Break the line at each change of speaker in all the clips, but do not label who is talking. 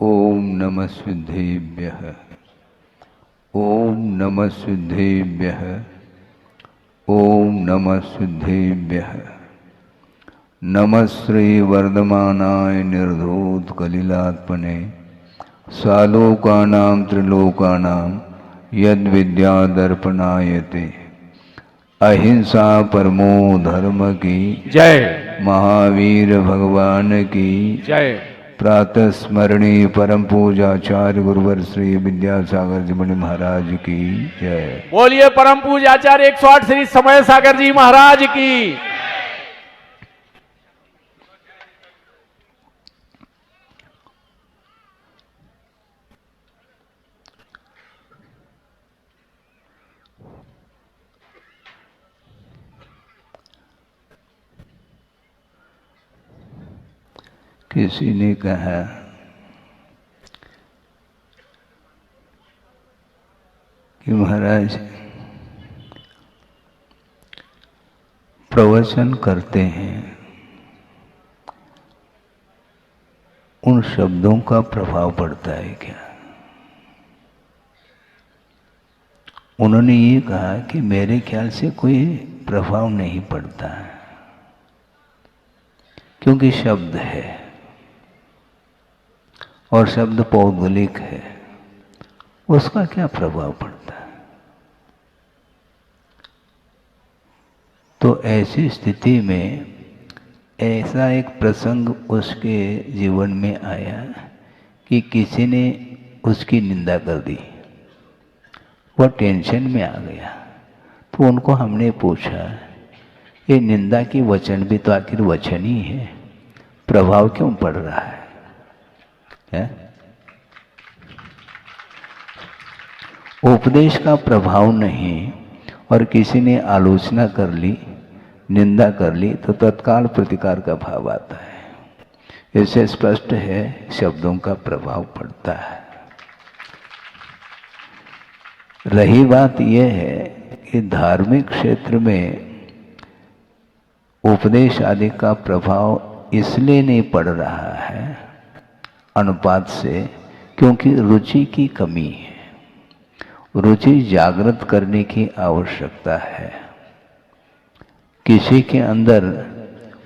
ओम नमः सिद्धेभ्यः। ओम नमः सिद्धेभ्यः। ओम नमः सिद्धेभ्यः। नमः श्री वर्धमानाय निर्धूतकलिलात्मने सालोकानां त्रिलोकानां यद्विद्यादर्पणायते। अहिंसा परमो धर्म की
जय।
महावीर भगवान की
जय।
प्रातः स्मरणीय परम पूजाचार्य गुरुवर श्री विद्यासागर जी मुनि महाराज की जय।
बोलिए परम पूजाचार्य 108 श्री समय सागर जी महाराज की।
किसी ने कहा कि महाराज प्रवचन करते हैं, उन शब्दों का प्रभाव पड़ता है क्या? उन्होंने ये कहा कि मेरे ख्याल से कोई प्रभाव नहीं पड़ता है, क्योंकि शब्द है और शब्द पौद्गलिक है, उसका क्या प्रभाव पड़ता है? तो ऐसी स्थिति में ऐसा एक प्रसंग उसके जीवन में आया कि किसी ने उसकी निंदा कर दी, वह टेंशन में आ गया। तो उनको हमने पूछा, ये निंदा की वचन भी तो आखिर वचन ही है, प्रभाव क्यों पड़ रहा है? उपदेश का प्रभाव नहीं, और किसी ने आलोचना कर ली, निंदा कर ली, तो तत्काल प्रतिकार का भाव आता है। इससे स्पष्ट है शब्दों का प्रभाव पड़ता है। रही बात यह है कि धार्मिक क्षेत्र में उपदेश आदि का प्रभाव इसलिए नहीं पड़ रहा है अनुपात से, क्योंकि रुचि की कमी है। रुचि जागृत करने की आवश्यकता है। किसी के अंदर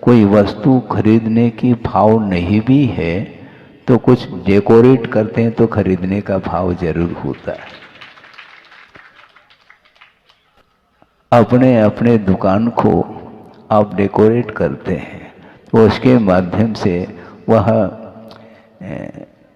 कोई वस्तु खरीदने की भाव नहीं भी है तो कुछ डेकोरेट करते हैं तो खरीदने का भाव जरूर होता है। अपने अपने दुकान को आप डेकोरेट करते हैं तो उसके माध्यम से वह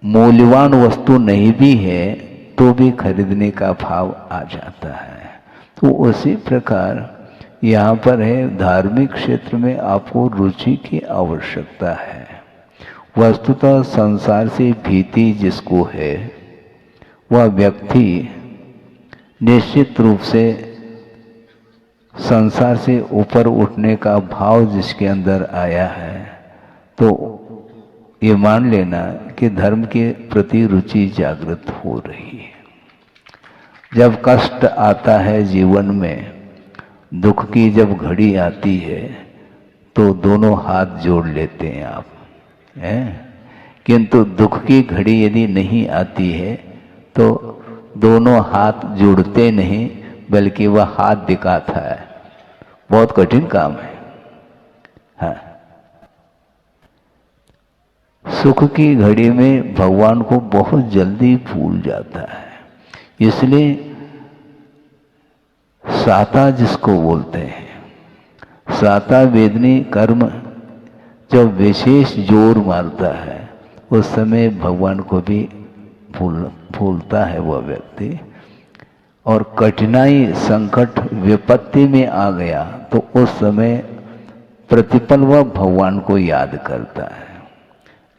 मूल्यवान वस्तु नहीं भी है तो भी खरीदने का भाव आ जाता है। तो उसी प्रकार यहाँ पर है, धार्मिक क्षेत्र में आपको रुचि की आवश्यकता है। वस्तुतः संसार से भीति जिसको है वह व्यक्ति निश्चित रूप से संसार से ऊपर उठने का भाव जिसके अंदर आया है, तो ये मान लेना कि धर्म के प्रति रुचि जागृत हो रही है। जब कष्ट आता है जीवन में, दुख की जब घड़ी आती है, तो दोनों हाथ जोड़ लेते हैं आप, किंतु दुख की घड़ी यदि नहीं आती है तो दोनों हाथ जुड़ते नहीं, बल्कि वह हाथ दिखाता है। बहुत कठिन काम है। हाँ, सुख की घड़ी में भगवान को बहुत जल्दी भूल जाता है। इसलिए साता जिसको बोलते हैं, साता वेदनी कर्म जब विशेष जोर मारता है उस समय भगवान को भी भूलता है वह व्यक्ति। और कठिनाई संकट विपत्ति में आ गया तो उस समय प्रतिपल वह भगवान को याद करता है।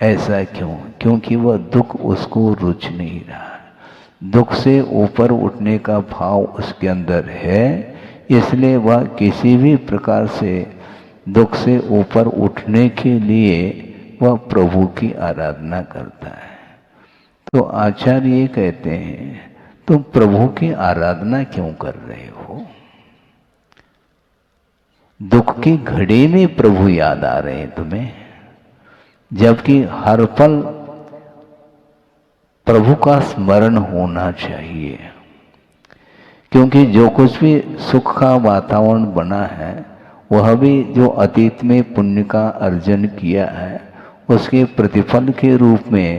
ऐसा क्यों? क्योंकि वह दुख उसको रुच नहीं रहा। दुख से ऊपर उठने का भाव उसके अंदर है, इसलिए वह किसी भी प्रकार से दुख से ऊपर उठने के लिए वह प्रभु की आराधना करता है। तो आचार्य ये कहते हैं, तुम प्रभु की आराधना क्यों कर रहे हो? दुख की घड़ी में प्रभु याद आ रहे हैं तुम्हें, जबकि हर पल प्रभु का स्मरण होना चाहिए, क्योंकि जो कुछ भी सुख का वातावरण बना है वह भी जो अतीत में पुण्य का अर्जन किया है उसके प्रतिफल के रूप में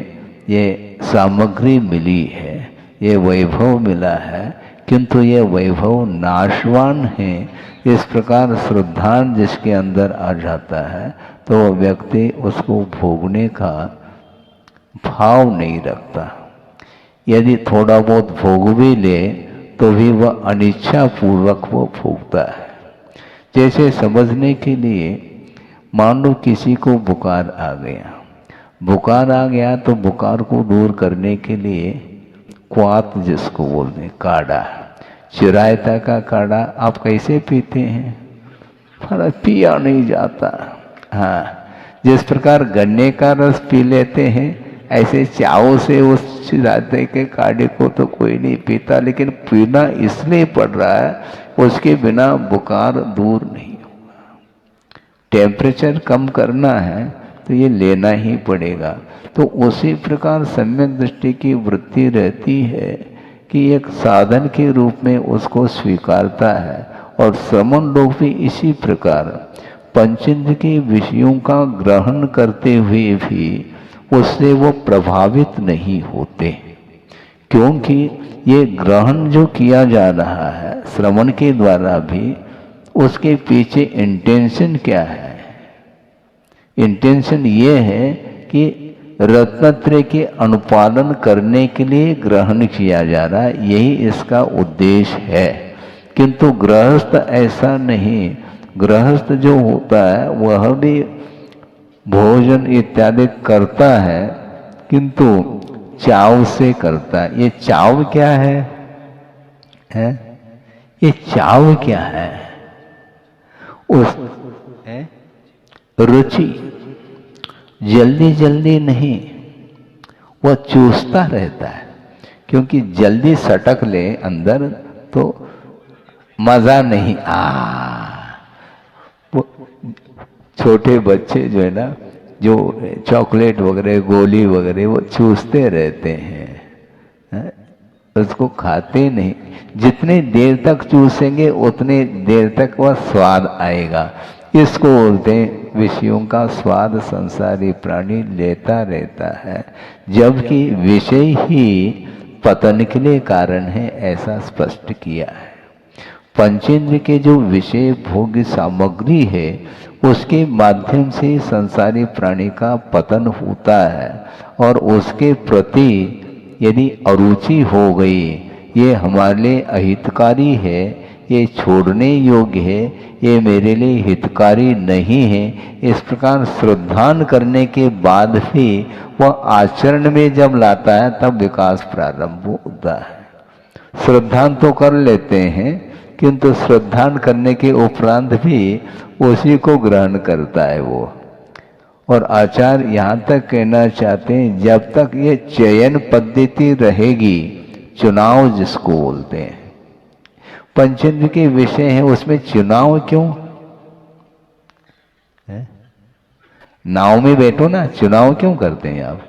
ये सामग्री मिली है, ये वैभव मिला है, किंतु ये वैभव नाशवान है। इस प्रकार श्रद्धा जिसके अंदर आ जाता है तो वह व्यक्ति उसको भोगने का भाव नहीं रखता। यदि थोड़ा बहुत भोग भी ले तो भी वह अनिच्छा पूर्वक वो भोगता है। जैसे समझने के लिए मान लो किसी को बुखार आ गया तो बुखार को दूर करने के लिए क्वाथ जिसको बोलते हैं काढ़ा, चिरायता का काढ़ा आप कैसे पीते हैं? फर्क पिया नहीं जाता। हाँ, जिस प्रकार गन्ने का रस पी लेते हैं ऐसे चाव से उस चिरायते के काढ़े को तो कोई नहीं पीता, लेकिन पीना इसलिए पड़ रहा है उसके बिना बुखार दूर नहीं होगा। टेम्परेचर कम करना है तो ये लेना ही पड़ेगा। तो उसी प्रकार सम्यक दृष्टि की वृत्ति रहती है कि एक साधन के रूप में उसको स्वीकारता है, और श्रमण लोग भी इसी प्रकार पंचेंद्र के विषयों का ग्रहण करते हुए भी उससे वो प्रभावित नहीं होते, क्योंकि ये ग्रहण जो किया जा रहा है श्रवण के द्वारा भी उसके पीछे इंटेंशन क्या है? इंटेंशन ये है कि रत्नत्रय के अनुपालन करने के लिए ग्रहण किया जा रहा है, यही इसका उद्देश्य है। किंतु गृहस्थ ऐसा नहीं, गृहस्थ जो होता है वह भी भोजन इत्यादि करता है किंतु चाव से करता है। ये चाव क्या है? ये चाव क्या है? उस रुचि जल्दी जल्दी नहीं, वह चूसता रहता है, क्योंकि जल्दी सटक ले अंदर तो मजा नहीं। वो छोटे बच्चे जो है ना, जो चॉकलेट वगैरह गोली वगैरह वो चूसते रहते हैं, उसको खाते नहीं। जितने देर तक चूसेंगे उतने देर तक वह स्वाद आएगा। इसको बोलते हैं विषयों का स्वाद संसारी प्राणी लेता रहता है, जबकि विषय ही पतन के लिए कारण है, ऐसा स्पष्ट किया है। पंचेंद्र के जो विषय भोग्य सामग्री है उसके माध्यम से संसारी प्राणी का पतन होता है, और उसके प्रति यदि अरुचि हो गई, ये हमारे लिए अहितकारी है, ये छोड़ने योग्य है, ये मेरे लिए हितकारी नहीं है, इस प्रकार श्रद्धान करने के बाद भी वह आचरण में जब लाता है तब विकास प्रारंभ होता है। श्रद्धान तो कर लेते हैं किंतु श्रद्धान करने के उपरांत भी उसी को ग्रहण करता है वो। और आचार्य यहाँ तक कहना चाहते हैं जब तक ये चयन पद्धति रहेगी, चुनाव जिसको बोलते हैं, पंचेंद्र के विषय हैं उसमें चुनाव क्यों है? नाव में बैठो ना, चुनाव क्यों करते हैं आप?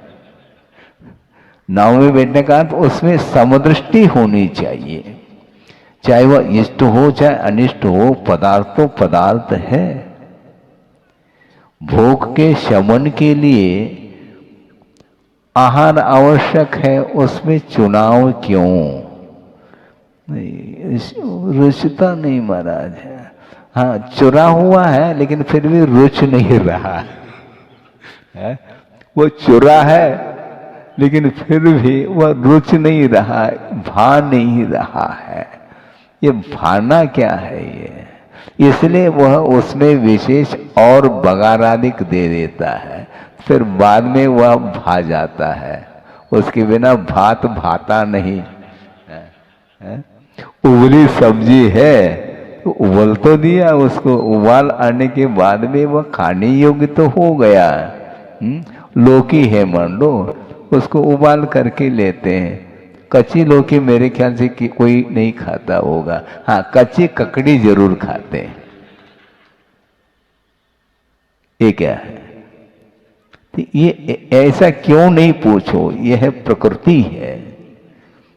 नाव में बैठने का अर्थ उसमें समदृष्टि होनी चाहिए, चाहे वह इष्ट हो चाहे अनिष्ट हो, पदार्थ तो पदार्थ है। भोग के शमन के लिए आहार आवश्यक है, उसमें चुनाव क्यों? नहीं, रुचता नहीं महाराज है। हाँ, चुरा हुआ है लेकिन फिर भी रुच नहीं रहा है। वो चुरा है लेकिन फिर भी वह रुच नहीं रहा, भा नहीं रहा है। ये भाना क्या है ये? इसलिए वह उसमें विशेष और बगारादिक दे देता है, फिर बाद में वह भा जाता है। उसके बिना भात भाता नहीं है। उबली सब्जी है तो उबल तो दिया उसको, उबाल आने के बाद में वह खाने योग्य तो हो गया। लौकी है मान लो, उसको उबाल करके लेते हैं। कच्ची लौकी मेरे ख्याल से कि कोई नहीं खाता होगा, हाँ कच्ची ककड़ी जरूर खाते हैं। ये क्या है? तो ये ऐसा क्यों नहीं पूछो, यह प्रकृति है।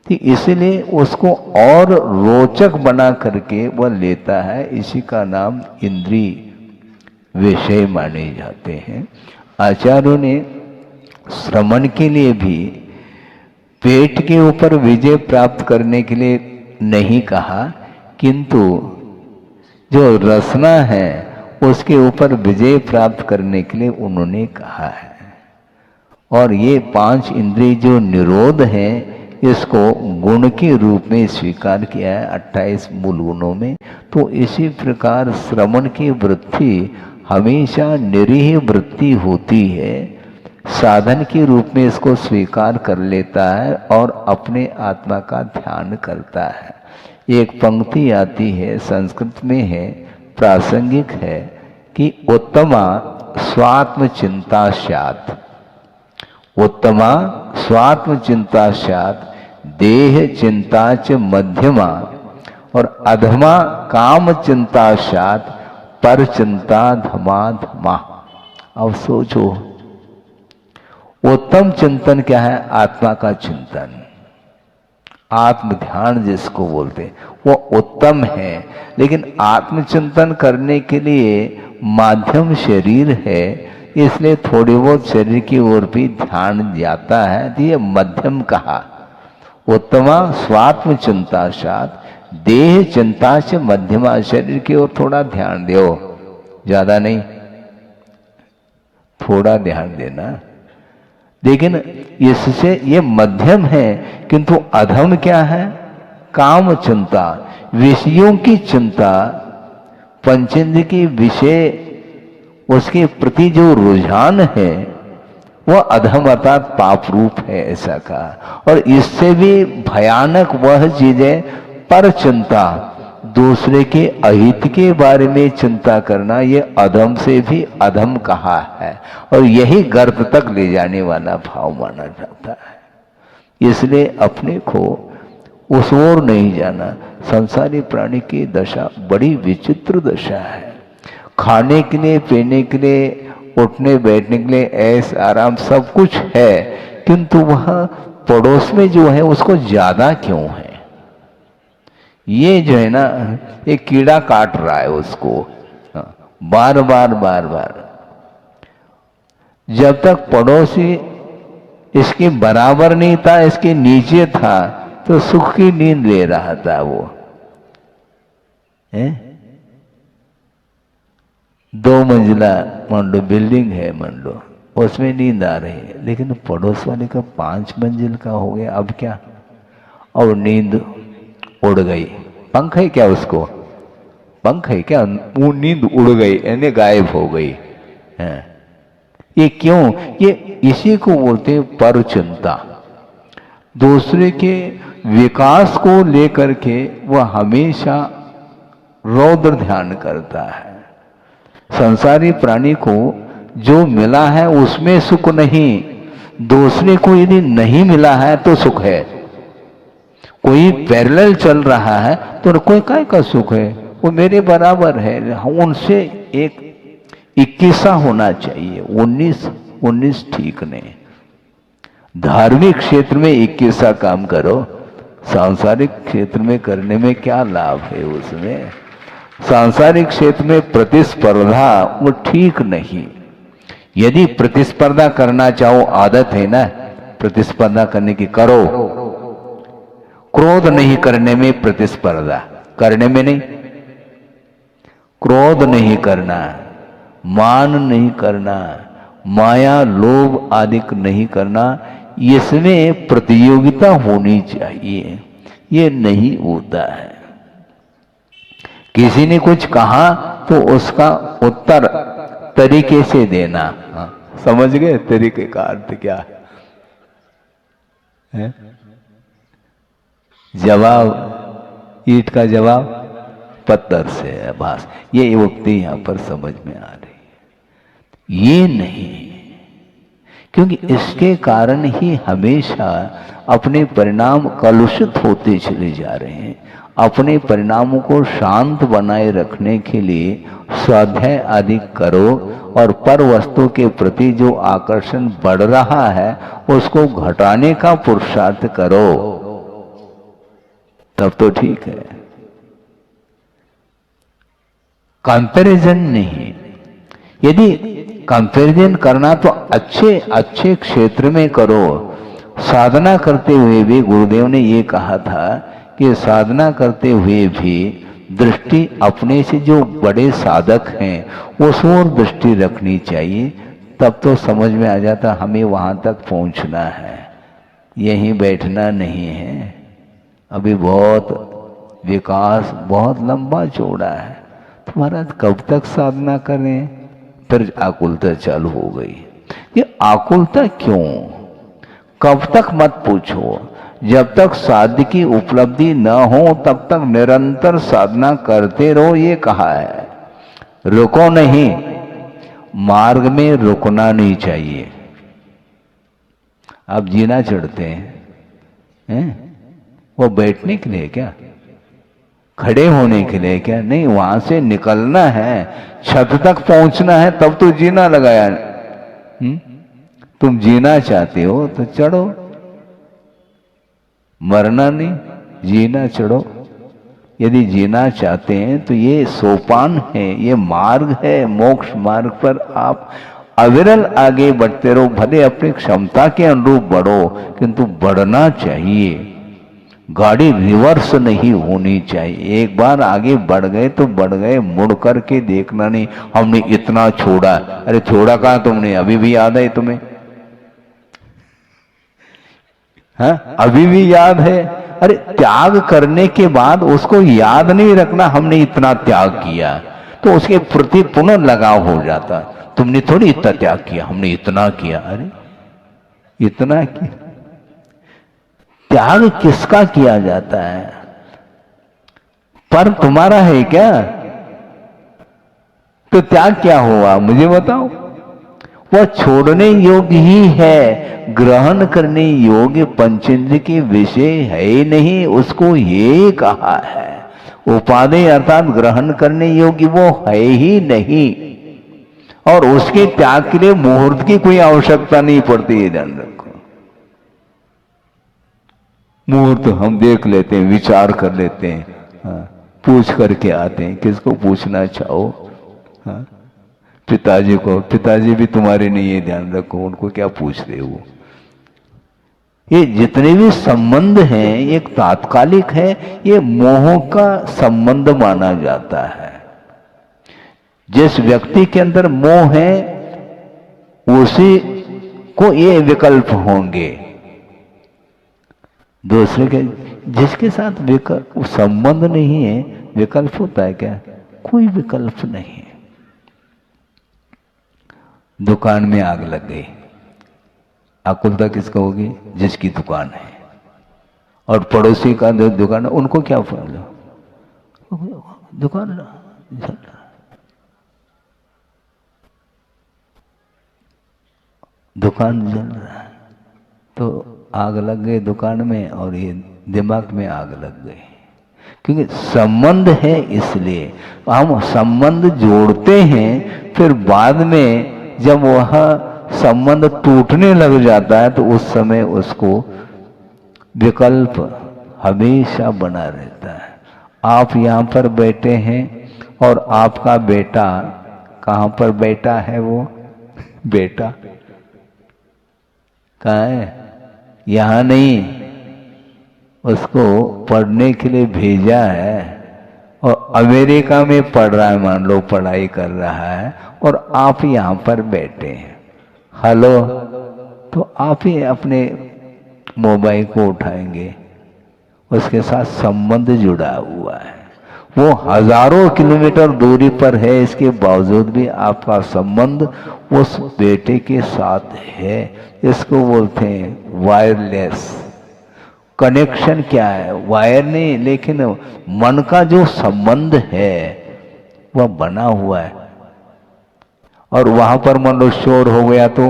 तो इसलिए उसको और रोचक बना करके वह लेता है, इसी का नाम इंद्रिय विषय माने जाते हैं। आचार्यों ने श्रवण के लिए भी पेट के ऊपर विजय प्राप्त करने के लिए नहीं कहा, किंतु जो रसना है उसके ऊपर विजय प्राप्त करने के लिए उन्होंने कहा है। और ये 5 इंद्रिय जो निरोध है, इसको गुण के रूप में स्वीकार किया है 28 मूल गुणों में। तो इसी प्रकार श्रवण की वृत्ति हमेशा निरीह वृत्ति होती है, साधन के रूप में इसको स्वीकार कर लेता है और अपने आत्मा का ध्यान करता है। एक पंक्ति आती है, संस्कृत में है, प्रासंगिक है कि उत्तमा स्वात्म चिंता स्यात्, उत्तमा स्वात्म चिंता स्यात्, देह चिंता च मध्यमा, और अधमा काम चिंता स्यात्, पर चिंता धमाधमा। अब सोचो, उत्तम चिंतन क्या है? आत्मा का चिंतन, आत्म ध्यान जिसको बोलते हैं, वो उत्तम है। लेकिन आत्मचिंतन करने के लिए माध्यम शरीर है, इसलिए थोड़ी बहुत शरीर की ओर भी ध्यान जाता है, तो ये मध्यम कहा। उत्तमा स्वात्म चिंता साथ देह चिंता से मध्यमा, शरीर की ओर थोड़ा ध्यान दो, ज्यादा नहीं, थोड़ा ध्यान देना। लेकिन इससे ये मध्यम है, किंतु अधम क्या है? काम चिंता, विषयों की चिंता, पंचेंद्रिय के विषय, उसके प्रति जो रुझान है वह अधम अर्थात पाप रूप है, ऐसा कहा। और इससे भी भयानक वह चीज है पर चिंता, दूसरे के अहित के बारे में चिंता करना, ये अधम से भी अधम कहा है, और यही गर्भ तक ले जाने वाला भाव माना जाता है। इसलिए अपने को उस ओर नहीं जाना। संसारी प्राणी की दशा बड़ी विचित्र दशा है। खाने के लिए, पीने के लिए, उठने बैठने के लिए ऐश आराम सब कुछ है, किंतु वह पड़ोस में जो है उसको ज्यादा क्यों है? ये जो है ना, एक कीड़ा काट रहा है उसको बार बार बार बार। जब तक पड़ोसी इसके बराबर नहीं था, इसके नीचे था, तो सुख की नींद ले रहा था वो है। 2 मंजिला मान लो बिल्डिंग है, मान लो उसमें नींद आ रही है, लेकिन पड़ोस वाले का 5 मंजिल का हो गया, अब क्या? और नींद उड़ गई। पंख है क्या उसको? पंख है क्या? वो नींद उड़ गई, यानी गायब हो गई है। ये क्यों? ये इसी को बोलते हैं पर चिंता। दूसरे के विकास को लेकर के वह हमेशा रौद्र ध्यान करता है। संसारी प्राणी को जो मिला है उसमें सुख नहीं, दूसरे को यदि नहीं मिला है तो सुख है। कोई पैरेलल चल रहा है तो कोई काय का सुख है? वो मेरे बराबर है, उनसे एक 21 होना चाहिए, 19 ठीक नहीं। धार्मिक क्षेत्र में 21 काम करो, सांसारिक क्षेत्र में करने में क्या लाभ है उसमें? सांसारिक क्षेत्र में प्रतिस्पर्धा वो ठीक नहीं। यदि प्रतिस्पर्धा करना चाहो, आदत है ना प्रतिस्पर्धा करने की, करो। क्रोध नहीं करने में प्रतिस्पर्धा, करने में नहीं। क्रोध नहीं करना, मान नहीं करना, माया लोभ आदि नहीं करना, इसमें प्रतियोगिता होनी चाहिए। ये नहीं होता है। किसी ने कुछ कहा तो उसका उत्तर तरीके से देना। समझ गए तरीके का अर्थ क्या है? जवाब, ईंट का जवाब पत्थर से है, बस। ये उक्ति यहां पर समझ में आ रही है। ये नहीं, क्योंकि इसके कारण ही हमेशा अपने परिणाम कलुषित होते चले जा रहे हैं। अपने परिणामों को शांत बनाए रखने के लिए स्वाध्याय अधिक करो और पर वस्तु के प्रति जो आकर्षण बढ़ रहा है उसको घटाने का पुरुषार्थ करो, तब तो ठीक है। कंपैरिजन नहीं। यदि कंपैरिजन करना तो अच्छे अच्छे क्षेत्र में करो। साधना करते हुए भी गुरुदेव ने ये कहा था कि साधना करते हुए भी दृष्टि अपने से जो बड़े साधक हैं उस ओर दृष्टि रखनी चाहिए। तब तो समझ में आ जाता हमें वहां तक पहुंचना है, यहीं बैठना नहीं है। अभी बहुत विकास बहुत लंबा चौड़ा है। तुम्हारा कब तक साधना करें? फिर आकुलता चालू हो गई। ये आकुलता क्यों? कब तक मत पूछो। जब तक साध्य की उपलब्धि न हो तब तक निरंतर साधना करते रहो, ये कहा है। रुको नहीं, मार्ग में रुकना नहीं चाहिए। आप जीना चढ़ते हैं? वो बैठने के लिए क्या? खड़े होने के लिए क्या? नहीं, वहां से निकलना है, छत तक पहुंचना है, तब तो जीना लगाया। तुम जीना चाहते हो तो चढ़ो, मरना नहीं, जीना चढ़ो। यदि जीना चाहते हैं तो ये सोपान है, ये मार्ग है। मोक्ष मार्ग पर आप अविरल आगे बढ़ते रहो। भले अपनी क्षमता के अनुरूप बढ़ो, किंतु बढ़ना चाहिए। गाड़ी रिवर्स नहीं होनी चाहिए। एक बार आगे बढ़ गए तो बढ़ गए, मुड़ करके देखना नहीं हमने इतना छोड़ा। अरे छोड़ा कहाँ तुमने? अभी भी याद है तुम्हें? हाँ, अभी भी याद है। अरे त्याग करने के बाद उसको याद नहीं रखना हमने इतना त्याग किया, तो उसके प्रति पुनः लगाव हो जाता। तुमने थोड़ी इतना त्याग किया, हमने इतना किया। अरे इतना किया? त्याग किसका किया जाता है? पर तुम्हारा है क्या? तो त्याग क्या हुआ मुझे बताओ? वह छोड़ने योग्य ही है, ग्रहण करने योग्य पंचेंद्र के विषय है ही नहीं, उसको ये कहा है। उपादेय अर्थात ग्रहण करने योग्य वो है ही नहीं, और उसके त्याग के लिए मुहूर्त की कोई आवश्यकता नहीं पड़ती है। ध्यान रखो, मुहूर्त हम देख लेते हैं, विचार कर लेते हैं, पूछ करके आते हैं। किसको पूछना चाहो? हाँ, पिताजी को। पिताजी भी तुम्हारे नहीं है, ध्यान रखो, उनको क्या पूछ रहे हो? ये जितने भी संबंध हैं एक तात्कालिक है, ये मोह का संबंध माना जाता है। जिस व्यक्ति के अंदर मोह है उसी को ये विकल्प होंगे। दूसरे के जिसके साथ विकल्प संबंध नहीं है, विकल्प होता है क्या? कोई विकल्प नहीं। दुकान में आग लग गई, आकुलता किसको होगी? जिसकी दुकान है। और पड़ोसी का दुकान, उनको क्या फायदा? दुकान जल रहा, दुकान जल रहा है, तो आग लग गई दुकान में और ये दिमाग में आग लग गई। क्योंकि संबंध है, इसलिए हम संबंध जोड़ते हैं। फिर बाद में जब वह संबंध टूटने लग जाता है तो उस समय उसको विकल्प हमेशा बना रहता है। आप यहाँ पर बैठे हैं और आपका बेटा कहाँ पर बैठा है? वो बेटा कहाँ है? यहाँ नहीं, उसको पढ़ने के लिए भेजा है और अमेरिका में पढ़ रहा है, मान लो पढ़ाई कर रहा है, और आप यहाँ पर बैठे हैं। हेलो, तो आप ही अपने मोबाइल को उठाएंगे, उसके साथ संबंध जुड़ा हुआ है। वो हजारों किलोमीटर दूरी पर है, इसके बावजूद भी आपका संबंध उस बेटे के साथ है। इसको बोलते हैं वायरलेस कनेक्शन। क्या है? वायर नहीं, लेकिन मन का जो संबंध है वह बना हुआ है। और वहां पर मान लो शोर हो गया तो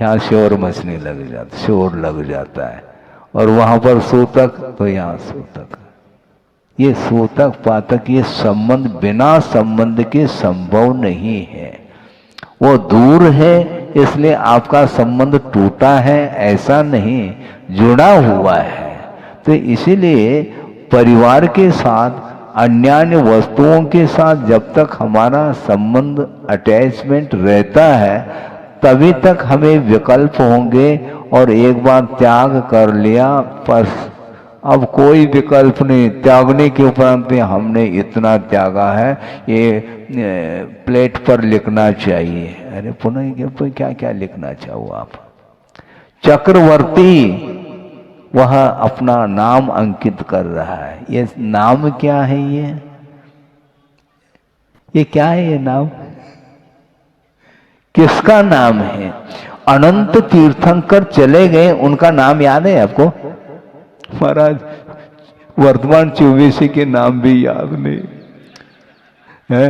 यहाँ शोर मचने लग जाता, शोर लग जाता है, और वहां पर सूतक तो यहाँ सूतक। ये सूतक पातक ये संबंध बिना संबंध के संभव नहीं है। वो दूर है इसलिए आपका संबंध टूटा है ऐसा नहीं, जुड़ा हुआ है। तो इसीलिए परिवार के साथ अन्य वस्तुओं के साथ जब तक हमारा संबंध अटैचमेंट रहता है तभी तक हमें विकल्प होंगे, और एक बार त्याग कर लिया पर अब कोई विकल्प नहीं। त्यागने के उपरांत हमने इतना त्यागा है, ये प्लेट पर लिखना चाहिए। अरे पुनः क्या क्या लिखना चाहो आप? चक्रवर्ती वह अपना नाम अंकित कर रहा है। ये नाम क्या है? ये क्या है? ये नाम किसका नाम है? अनंत तीर्थंकर चले गए, उनका नाम याद है आपको? महाराज वर्तमान 24 के नाम भी याद नहीं है,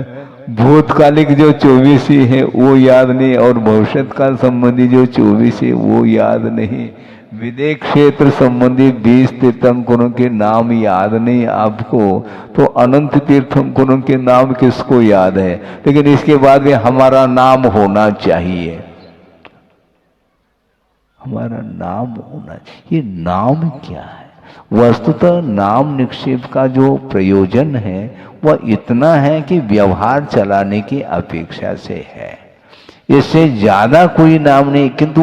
भूतकालिक जो 24 है वो याद नहीं, और भविष्य काल संबंधी जो 24 है वो याद नहीं, विदेश क्षेत्र संबंधी 20 तीर्थंकरों के नाम याद नहीं आपको, तो अनंत तीर्थंकरों के नाम किसको याद है? लेकिन इसके बाद में हमारा नाम होना चाहिए, हमारा नाम होना चाहिए। ये नाम क्या है? वस्तुतः नाम निक्षेप का जो प्रयोजन है वह इतना है कि व्यवहार चलाने की अपेक्षा से है, इससे ज्यादा कोई नाम नहीं। किंतु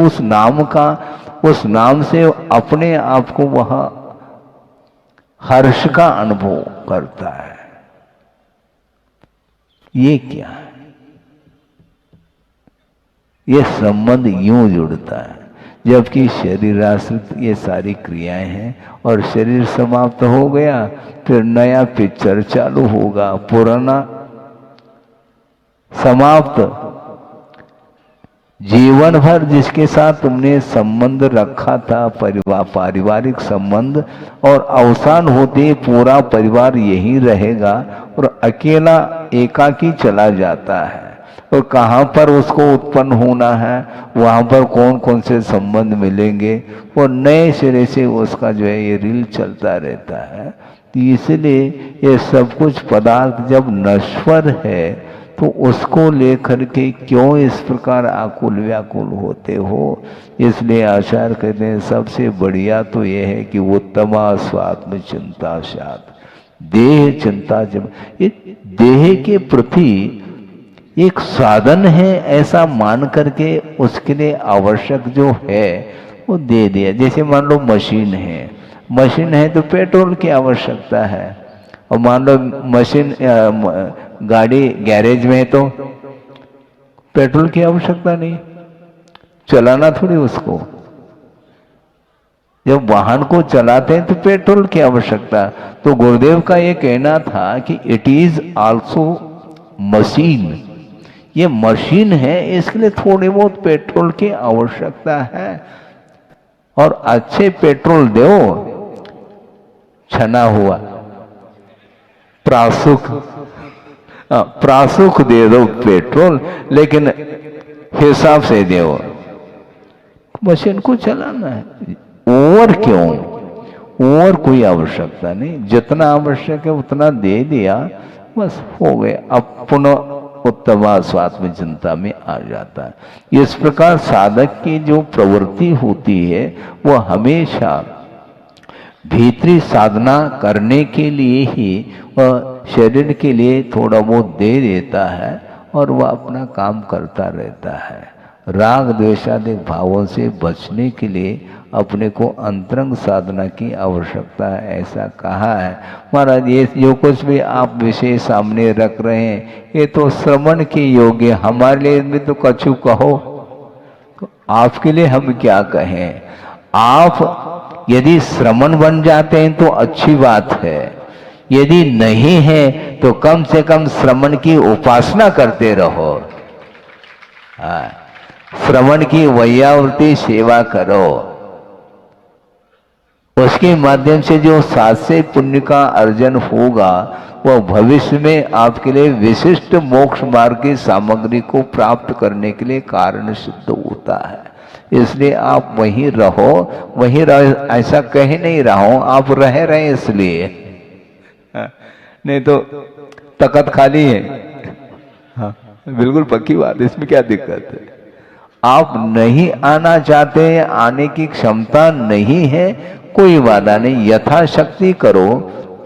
उस नाम से अपने आप को वह हर्ष का अनुभव करता है। ये क्या है? ये संबंध यूं जुड़ता है, जबकि शरीर आश्रित ये सारी क्रियाएं हैं, और शरीर समाप्त हो गया फिर नया पिक्चर चालू होगा, पुराना समाप्त। जीवन भर जिसके साथ तुमने संबंध रखा था, पारिवारिक संबंध, और अवसान होते पूरा परिवार यही रहेगा, और अकेला एकाकी चला जाता है। और कहाँ पर उसको उत्पन्न होना है, वहाँ पर कौन कौन से संबंध मिलेंगे, वो नए सिरे से उसका जो है ये रील चलता रहता है। तो इसलिए ये सब कुछ पदार्थ जब नश्वर है तो उसको लेकर के क्यों इस प्रकार आकुल व्याकुल होते हो? इसलिए आचार्य कहते हैं सबसे बढ़िया तो यह है कि वो तमा स्वात्म चिंता सात देह चिंता। जब ये देह के प्रति एक साधन है ऐसा मान करके उसके लिए आवश्यक जो है वो दे दिया। जैसे मान लो मशीन है तो पेट्रोल की आवश्यकता है, और मान लो मशीन गाड़ी गैरेज में है तो पेट्रोल की आवश्यकता नहीं, चलाना थोड़ी उसको। जब वाहन को चलाते हैं तो पेट्रोल की आवश्यकता। तो गुरुदेव का ये कहना था कि इट इज आल्सो मशीन, ये मशीन है, इसके लिए थोड़ी बहुत पेट्रोल की आवश्यकता है, और अच्छे पेट्रोल दो, छना हुआ प्रासुक दे दो पेट्रोल, लेकिन हिसाब से दो। मशीन को चलाना है, और क्यों? और कोई आवश्यकता नहीं, जितना आवश्यक है उतना दे दिया, बस हो गए। अब पुनः उत्तम स्वात्म चिंता में आ जाता है। इस प्रकार साधक की जो प्रवृत्ति होती है वो हमेशा भीतरी साधना करने के लिए ही वह शरीर के लिए थोड़ा बहुत दे देता है, और वह अपना काम करता रहता है। राग द्वेषादि भावों से बचने के लिए अपने को अंतरंग साधना की आवश्यकता है, ऐसा कहा है। महाराज ये जो कुछ भी आप विषय सामने रख रहे हैं ये तो श्रवण के योग्य, हमारे लिए भी तो कछु कहो, आपके लिए हम क्या कहें? आप यदि श्रवण बन जाते हैं तो अच्छी बात है, यदि नहीं है तो कम से कम श्रवण की उपासना करते रहो। श्रवण की वैयावृत्ति सेवा करो, उसके माध्यम से जो सात्विक पुण्य का अर्जन होगा वह भविष्य में आपके लिए विशिष्ट मोक्ष मार्ग की सामग्री को प्राप्त करने के लिए कारण सिद्ध होता है। इसलिए आप वहीं रहो, वहीं रहो, ऐसा कह नहीं रहा हूं, आप रह रहे हैं इसलिए। नहीं तो तकत खाली है। हाँ, बिल्कुल पक्की बात, इसमें क्या दिक्कत है। आप नहीं आना चाहते हैं, आने की क्षमता नहीं है, कोई बाधा नहीं, यथाशक्ति करो,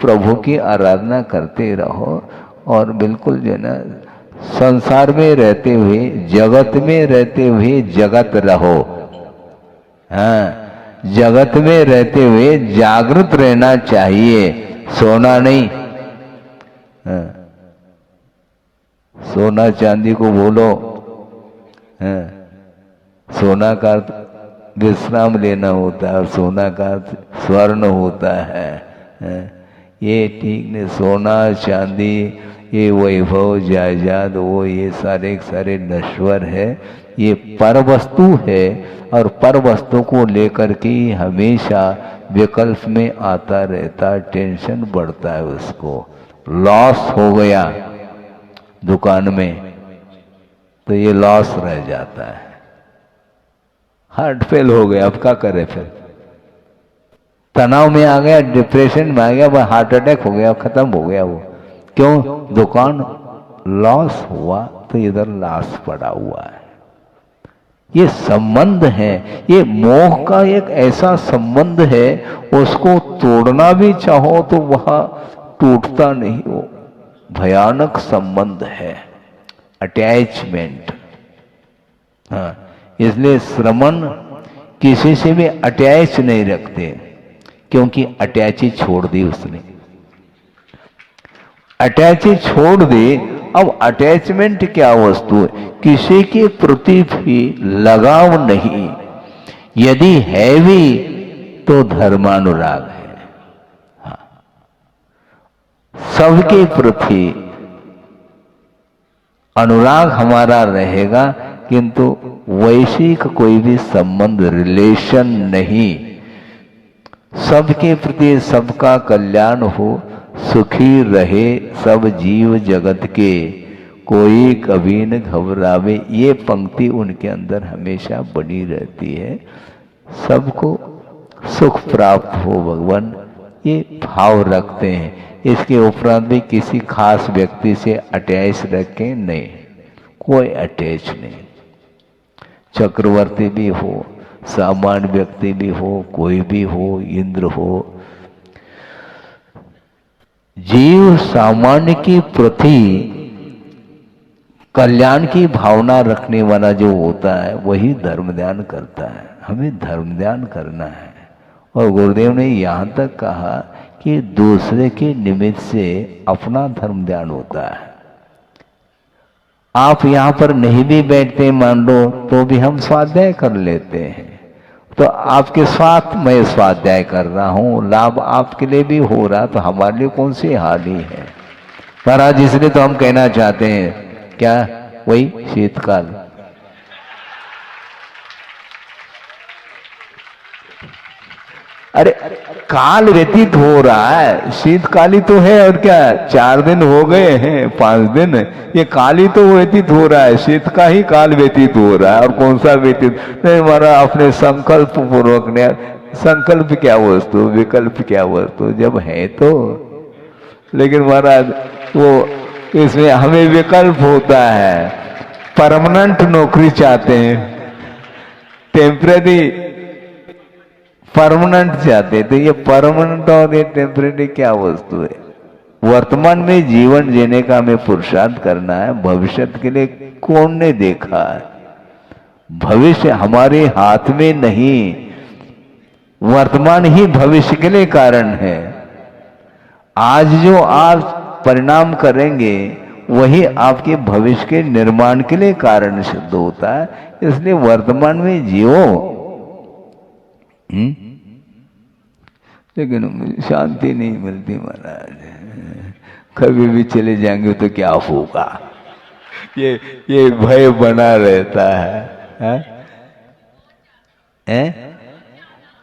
प्रभु की आराधना करते रहो और बिल्कुल जो ना संसार में रहते हुए, जगत में रहते हुए जगत रहो। हाँ, जगत में रहते हुए जागृत रहना चाहिए, सोना नहीं। हाँ, सोना चांदी को बोलो, हाँ, सोना का विश्राम लेना होता है और सोना का स्वर्ण होता है। हाँ, ये ठीक नहीं, सोना चांदी ये वैभव जायदाद वो ये सारे नश्वर है, ये पर वस्तु है और पर वस्तु को लेकर के हमेशा विकल्प में आता रहता, टेंशन बढ़ता है, उसको लॉस हो गया दुकान में तो ये लॉस रह जाता है। हार्ट फेल हो गया, अब क्या करे, फिर तनाव में आ गया, डिप्रेशन में आ गया, वह हार्ट अटैक हो गया, खत्म हो गया वो। क्यों? दुकान लॉस हुआ तो इधर लॉस पड़ा हुआ है। ये संबंध है, ये मोह का एक ऐसा संबंध है, उसको तोड़ना भी चाहो तो वह टूटता नहीं, वो भयानक संबंध है, अटैचमेंट। हाँ, इसलिए श्रमण किसी से भी अटैच नहीं रखते, क्योंकि अटैची छोड़ दी उसने, अटैची छोड़ दी। अब अटैचमेंट क्या वस्तु है? किसी के प्रति भी लगाव नहीं, यदि है भी तो धर्मानुराग है। हाँ, सबके प्रति अनुराग हमारा रहेगा, किंतु वैश्विक कोई भी संबंध, रिलेशन नहीं। सबके प्रति सबका कल्याण हो, सुखी रहे सब जीव जगत के, कोई कभी न घबरावे, ये पंक्ति उनके अंदर हमेशा बनी रहती है। सबको सुख प्राप्त हो भगवान, ये भाव रखते हैं। इसके उपरांत भी किसी खास व्यक्ति से अटैच रखें नहीं, कोई अटैच नहीं। चक्रवर्ती भी हो, सामान्य व्यक्ति भी हो, कोई भी हो, इंद्र हो, जीव सामान्य के प्रति कल्याण की भावना रखने वाला जो होता है वही धर्म ध्यान करता है। हमें धर्म ध्यान करना है। और गुरुदेव ने यहाँ तक कहा कि दूसरे के निमित्त से अपना धर्म ध्यान होता है। आप यहाँ पर नहीं भी बैठते मान लो तो भी हम स्वाध्याय कर लेते हैं, तो आपके साथ मैं स्वाध्याय कर रहा हूँ, लाभ आपके लिए भी हो रहा, तो हमारे लिए कौन सी हानि है महाराज। इसलिए तो हम कहना चाहते हैं क्या, वही शीतकाल। अरे काल व्यतीत हो रहा है, शीतकाली तो है और क्या, 4 दिन हो गए हैं, 5 दिन, ये काल ही तो व्यतीत हो रहा है, शीत का ही काल व्यतीत हो रहा है। और कौन सा व्यतीत नहीं, हमारा अपने संकल्प पूर्वक ने, संकल्प क्या वस्तु, विकल्प क्या वस्तु, जब है तो। लेकिन महाराज वो इसमें हमें विकल्प होता है, परमानेंट नौकरी चाहते हैं, टेम्परेरी परमानेंट चाहते, तो ये परमानेंट और ये टेम्परेरी क्या वस्तु है। वर्तमान में जीवन जीने का हमें पुरुषार्थ करना है, भविष्य के लिए कौन ने देखा है। भविष्य हमारे हाथ में नहीं, वर्तमान ही भविष्य के लिए कारण है। आज जो आप परिणाम करेंगे वही आपके भविष्य के निर्माण के लिए कारण सिद्ध होता है। इसलिए वर्तमान में जियो। लेकिन शांति नहीं मिलती महाराज, कभी भी चले जाएंगे तो क्या होगा, ये भय बना रहता है,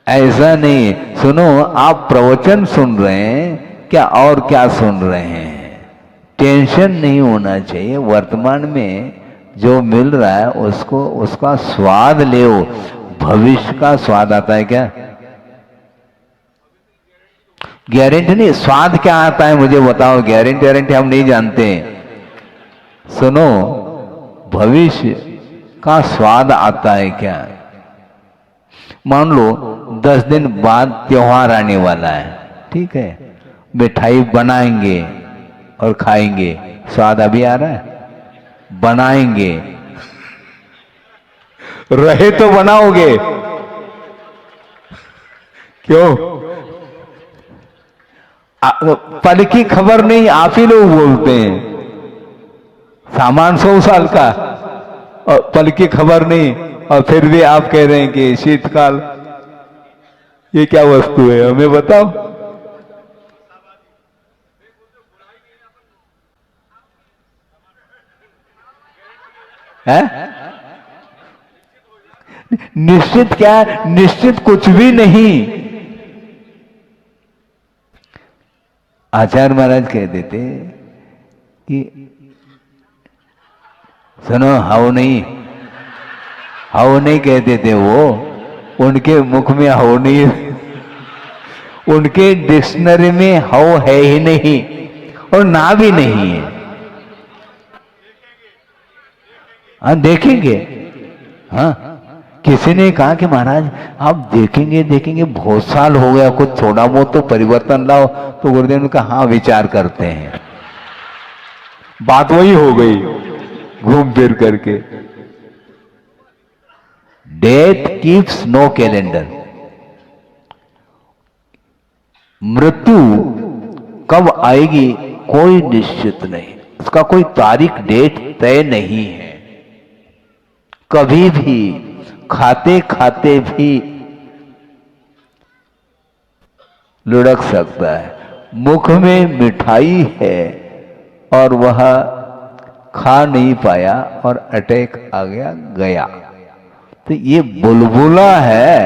ऐसा नहीं। सुनो, आप प्रवचन सुन रहे हैं क्या, और क्या सुन रहे हैं, टेंशन नहीं होना चाहिए। वर्तमान में जो मिल रहा है उसको, उसका स्वाद ले, भविष्य का स्वाद आता है क्या? गारंटी नहीं, स्वाद क्या आता है मुझे बताओ। गारंटी हम नहीं जानते। सुनो, भविष्य का स्वाद आता है क्या? मान लो 10 दिन बाद त्योहार आने वाला है, ठीक है, मिठाई बनाएंगे और खाएंगे, स्वाद अभी आ रहा है? बनाएंगे, रहे तो बनाओगे, क्यों? पल की खबर नहीं, आप ही लोग बोलते हैं। सामान 100 साल का और पल की खबर नहीं, और फिर भी आप कह रहे हैं कि शीतकाल, ये क्या वस्तु है, हमें बताओ। है निश्चित क्या? निश्चित कुछ भी नहीं। आचार्य महाराज कह देते कि सुनो, हाउ नहीं कहते थे वो, उनके मुख में हाउ नहीं, उनके डिक्शनरी में हाउ है ही नहीं और ना भी नहीं है। हाँ देखेंगे। हाँ, किसी ने कहा कि महाराज आप देखेंगे, बहुत साल हो गया, कुछ थोड़ा बहुत तो परिवर्तन लाओ। तो गुरुदेव ने कहा हाँ विचार करते हैं। बात वही हो गई घूम फिर करके। Death keeps no calendar. मृत्यु कब आएगी कोई निश्चित नहीं, उसका कोई तारीख डेट तय नहीं है। कभी भी खाते खाते भी लुढ़क सकता है। मुख में मिठाई है और वह खा नहीं पाया और अटैक आ गया। तो ये बुलबुला है।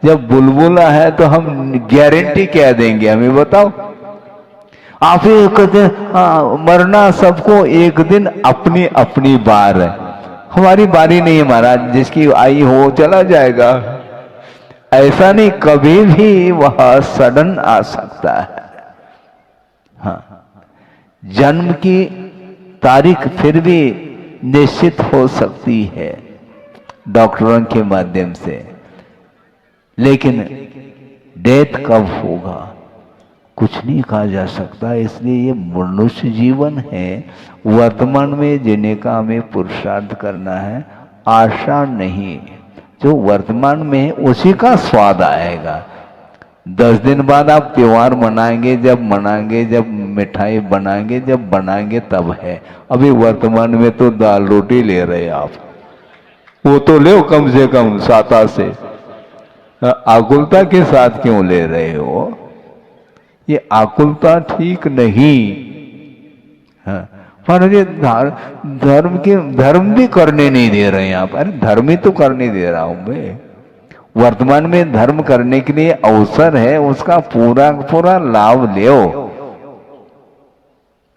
जब बुलबुला है तो हम गारंटी क्या देंगे, हमें बताओ। आप ही कहते मरना सबको एक दिन अपनी अपनी बार है। हमारी बारी नहीं है महाराज, जिसकी आई हो चला जाएगा। ऐसा नहीं, कभी भी वह सडन आ सकता है। हाँ, जन्म की तारीख फिर भी निश्चित हो सकती है डॉक्टरों के माध्यम से, लेकिन डेथ कब होगा कुछ नहीं कहा जा सकता। इसलिए ये मनुष्य जीवन है, वर्तमान में जीने का हमें पुरुषार्थ करना है, आशा नहीं। जो वर्तमान में है उसी का स्वाद आएगा। 10 दिन बाद आप त्योहार मनाएंगे, जब मिठाई बनाएंगे, जब बनाएंगे तब है। अभी वर्तमान में तो दाल रोटी ले रहे आप, वो तो ले कम से कम साता से। आकुलता के साथ क्यों ले रहे हो? ये आकुलता ठीक नहीं। हाँ, पर ये धर्म भी करने नहीं दे रहे हैं आप। अरे धर्म ही तो करने दे रहा हूं मैं। वर्तमान में धर्म करने के लिए अवसर है, उसका पूरा पूरा लाभ लो।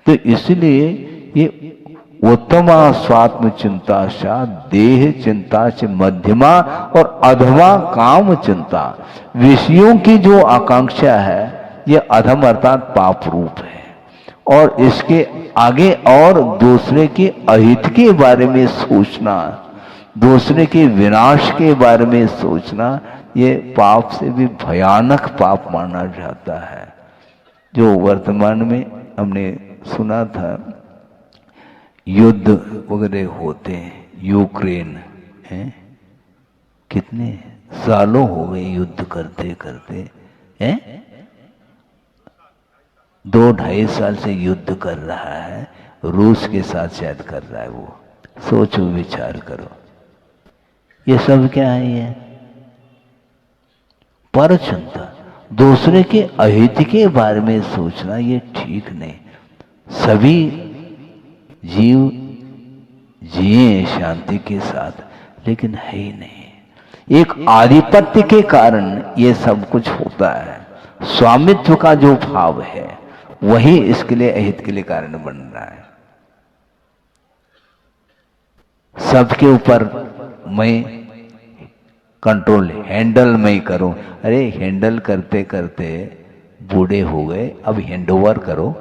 तो इसलिए ये उत्तमा स्वात्म चिंता सा देह चिंता से मध्यमा और अधमा काम चिंता। विषयों की जो आकांक्षा है ये अधम अर्थात पाप रूप है, और इसके आगे और दूसरे के अहित के बारे में सोचना, दूसरे के विनाश के बारे में सोचना, ये पाप से भी भयानक पाप माना जाता है। जो वर्तमान में हमने सुना था युद्ध वगैरह होते हैं, यूक्रेन है, कितने सालों हो गए युद्ध करते करते हैं, 2-2.5 साल से युद्ध कर रहा है, रूस के साथ शायद कर रहा है वो। सोचो, विचार करो, ये सब क्या है? ये पर चिंता, दूसरे के अहित के बारे में सोचना, ये ठीक नहीं। सभी जीव जिए शांति के साथ, लेकिन है ही नहीं। एक आधिपत्य के कारण ये सब कुछ होता है। स्वामित्व का जो भाव है वही इसके लिए अहित के लिए कारण बन रहा है। सबके ऊपर मैं कंट्रोल, हैंडल मैं करूं। अरे हैंडल करते करते बूढ़े हो गए, अब हैंडओवर करो।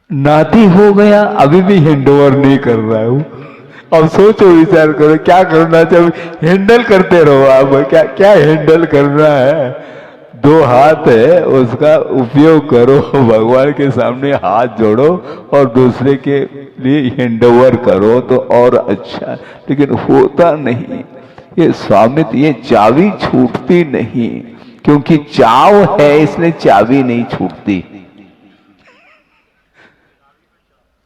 नाती हो गया, अभी भी हैंडओवर नहीं कर रहा हूं। अब सोचो, विचार करो क्या करना चाहिए। हैंडल करते रहो आप, क्या क्या हैंडल करना है। दो हाथ है, उसका उपयोग करो, भगवान के सामने हाथ जोड़ो और दूसरे के लिए हैंडओवर करो तो और अच्छा। लेकिन होता नहीं, ये स्वामित्व, ये चाबी छूटती नहीं, क्योंकि चाव है इसलिए चाबी नहीं छूटती।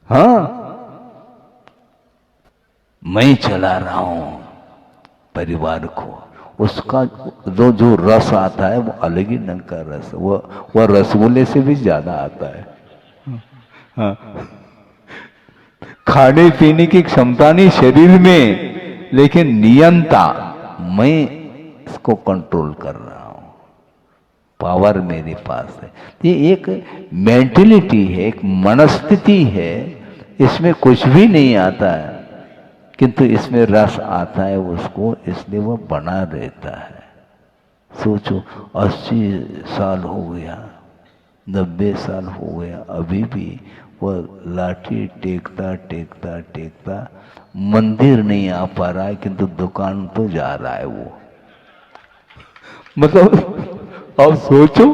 हाँ, मैं चला रहा हूं परिवार को, उसका जो जो रस आता है वो अलग ही ढंग का रस, वो रसगुल्ले से भी ज्यादा आता है। हाँ, खाने पीने की क्षमता नहीं शरीर में, लेकिन नियंता, मैं इसको कंट्रोल कर रहा हूं, पावर मेरे पास है। ये एक मेंटलिटी है, एक मनस्थिति है, इसमें कुछ भी नहीं आता है, किंतु इसमें रस आता है उसको, इसलिए वह बना रहता है। सोचो 80 साल हो गया, 90 साल हो गया, अभी भी वह लाठी टेकता टेकता टेकता मंदिर नहीं आ पा रहा है, किंतु दुकान तो जा रहा है वो। मतलब अब सोचो,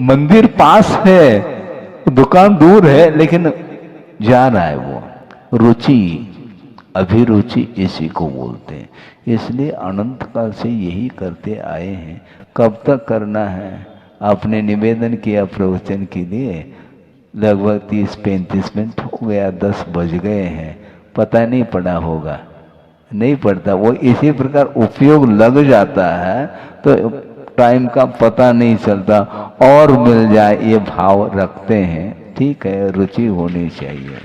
मंदिर पास है, दुकान दूर है, लेकिन जा रहा है वो। रुचि, अभिरुचि इसी को बोलते हैं। इसलिए अनंत काल से यही करते आए हैं। कब तक करना है? आपने निवेदन किया प्रवचन के लिए, लगभग 30-35 मिनट हो गया, 10 बज गए हैं, पता नहीं पड़ा होगा, नहीं पड़ता। वो इसी प्रकार उपयोग लग जाता है तो टाइम का पता नहीं चलता, और मिल जाए ये भाव रखते हैं। ठीक है, रुचि होनी चाहिए,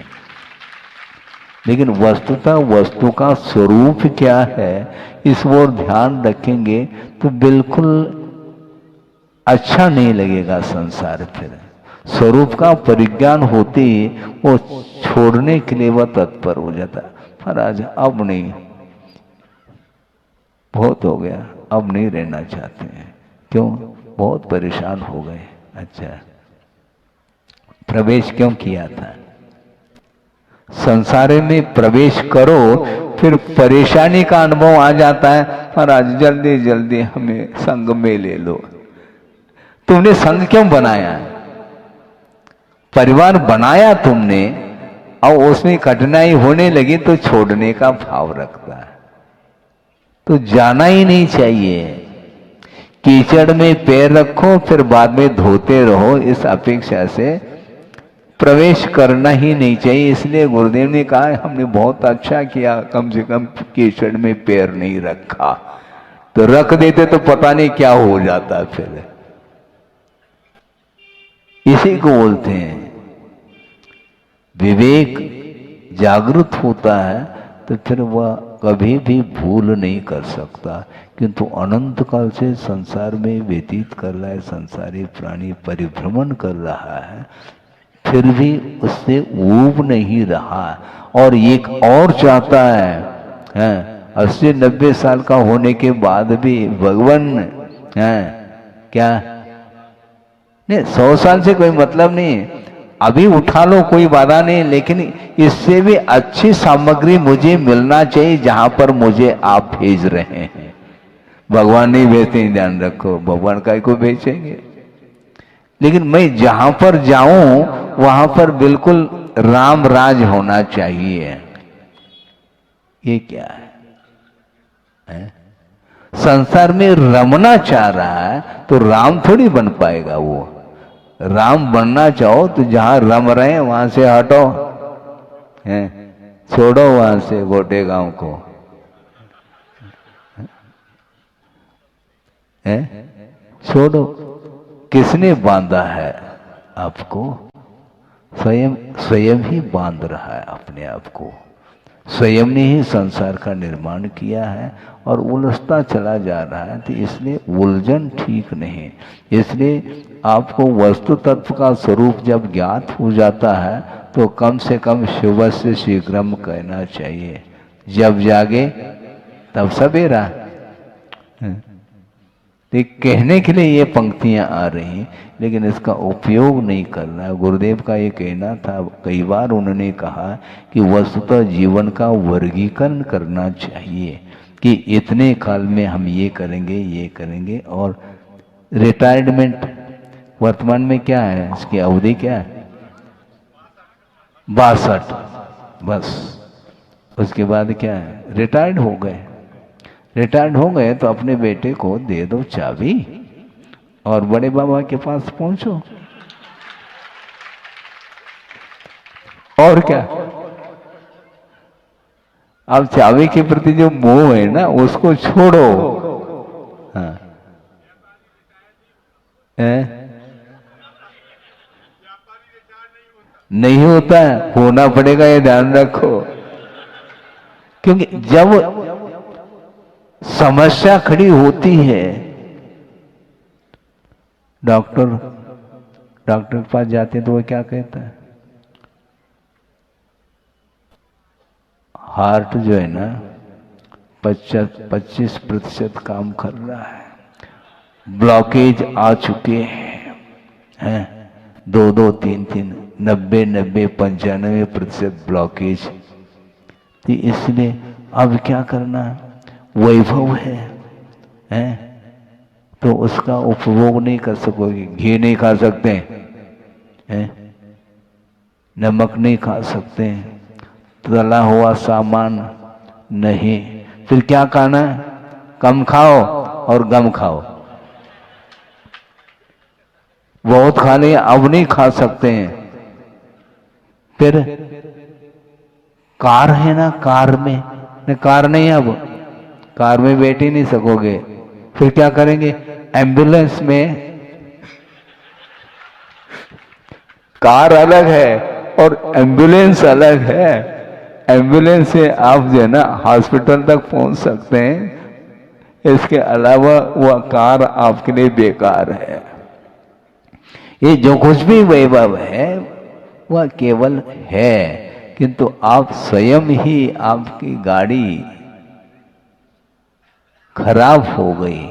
लेकिन वस्तुतः वस्तु का स्वरूप क्या है, इस ओर ध्यान रखेंगे तो बिल्कुल अच्छा नहीं लगेगा संसार। फिर स्वरूप का परिज्ञान होते ही वो छोड़ने के लिए वह तत्पर हो जाता है। महाराज अब नहीं, बहुत हो गया, अब नहीं रहना चाहते हैं। क्यों? बहुत परेशान हो गए। अच्छा, प्रवेश क्यों किया था? संसार में प्रवेश करो फिर परेशानी का अनुभव आ जाता है। महाराज जल्दी जल्दी हमें संग में ले लो। तुमने संग क्यों बनाया? परिवार बनाया तुमने, और उसमें कठिनाई होने लगी तो छोड़ने का भाव रखता है, तो जाना ही नहीं चाहिए। कीचड़ में पैर रखो फिर बाद में धोते रहो, इस अपेक्षा से प्रवेश करना ही नहीं चाहिए। इसलिए गुरुदेव ने कहा हमने बहुत अच्छा किया, कम से कम कीचड़ में पैर नहीं रखा, तो रख देते तो पता नहीं क्या हो जाता। फिर इसी को बोलते हैं विवेक जागृत होता है तो फिर वह कभी भी भूल नहीं कर सकता। किंतु अनंत काल से संसार में व्यतीत कर रहा है, संसारी प्राणी परिभ्रमण कर रहा है, फिर भी उससे ऊब नहीं रहा, और एक और चाहता है। 80-90 साल का होने के बाद भी भगवान है क्या नहीं, 100 साल से कोई मतलब नहीं, अभी उठा लो कोई बाधा नहीं, लेकिन इससे भी अच्छी सामग्री मुझे मिलना चाहिए जहां पर मुझे आप भेज रहे हैं। भगवान नहीं भेजते, ध्यान रखो, भगवान काय को भेजेंगे, लेकिन मैं जहां पर जाऊं वहां पर बिल्कुल राम राज होना चाहिए। ये क्या है? संसार में रमना चाह रहा है तो राम थोड़ी बन पाएगा। वो राम बनना चाहो तो जहां रम रहे हैं वहां से हटो, हैं छोड़ो वहां से गोटे गांव को, हैं छोड़ो। किसने बांधा है आपको? स्वयं ही बांध रहा है अपने आप को। स्वयं ने ही संसार का निर्माण किया है और उलझता चला जा रहा है। तो इसलिए उलझन ठीक नहीं। इसलिए आपको वस्तु तत्व का स्वरूप जब ज्ञात हो जाता है तो कम से कम सुबह से शीघ्रम कहना चाहिए। जब जागे तब सवेरा। तो कहने के लिए ये पंक्तियां आ रही, लेकिन इसका उपयोग नहीं करना है। गुरुदेव का ये कहना था, कई बार उन्होंने कहा कि वस्तुतः जीवन का वर्गीकरण करना चाहिए कि इतने काल में हम ये करेंगे। और रिटायरमेंट वर्तमान में क्या है, इसकी अवधि क्या है? 62। बस उसके बाद क्या है? रिटायर्ड हो गए तो अपने बेटे को दे दो चाबी और बड़े बाबा के पास पहुंचो। और क्या? अब चाबी के प्रति जो मोह है ना, उसको छोड़ो। हाँ, नहीं होता, होना पड़ेगा, ये ध्यान रखो। क्योंकि जब समस्या खड़ी होती है, डॉक्टर के पास जाते हैं तो वो क्या कहता है? हार्ट जो है ना 25% काम कर रहा है, ब्लॉकेज आ चुके हैं 2-2, 3-3, 90, 95% ब्लॉकेज। तो इसलिए अब क्या करना? वैभव है तो उसका उपभोग नहीं कर सकोगे। घी नहीं खा सकते हैं, नमक नहीं खा सकते, तला हुआ सामान नहीं, फिर क्या खाना? कम खाओ और गम खाओ। बहुत खा लिया, अब नहीं खा सकते हैं। फिर कार है ना, कार में कार नहीं, अब कार में बैठ ही नहीं सकोगे, फिर क्या करेंगे? एम्बुलेंस में। कार अलग है और एम्बुलेंस अलग है। एम्बुलेंस से आप जो है ना हॉस्पिटल तक पहुंच सकते हैं, इसके अलावा वह कार आपके लिए बेकार है। ये जो कुछ भी वैभव है वह केवल है, किंतु आप स्वयं ही, आपकी गाड़ी खराब हो गई,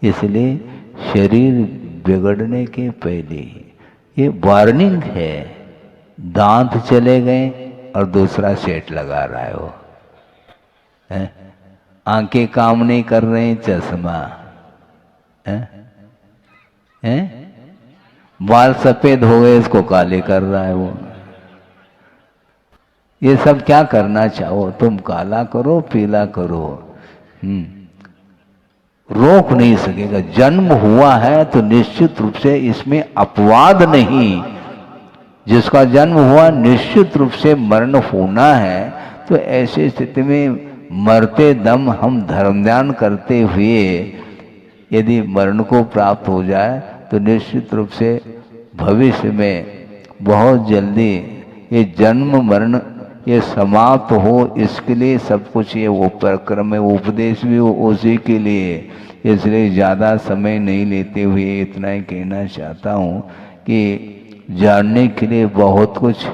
इसलिए शरीर बिगड़ने के पहले ये वार्निंग है। दांत चले गए और दूसरा सेट लगा रहा है वो, आंखें काम नहीं कर रहे, चश्मा, बाल सफेद हो गए, इसको काले कर रहा है वो। ये सब क्या करना चाहो तुम? काला करो, पीला करो, रोक नहीं सकेगा। जन्म हुआ है तो निश्चित रूप से इसमें अपवाद नहीं। जिसका जन्म हुआ निश्चित रूप से मरण होना है। तो ऐसी स्थिति में मरते दम हम धर्म ध्यान करते हुए यदि मरण को प्राप्त हो जाए तो निश्चित रूप से भविष्य में बहुत जल्दी ये जन्म मरण ये समाप्त हो, इसके लिए सब कुछ ये उपक्रम है, उपदेश भी उसी के लिए। इसलिए ज़्यादा समय नहीं लेते हुए इतना ही कहना चाहता हूँ कि जानने के लिए बहुत कुछ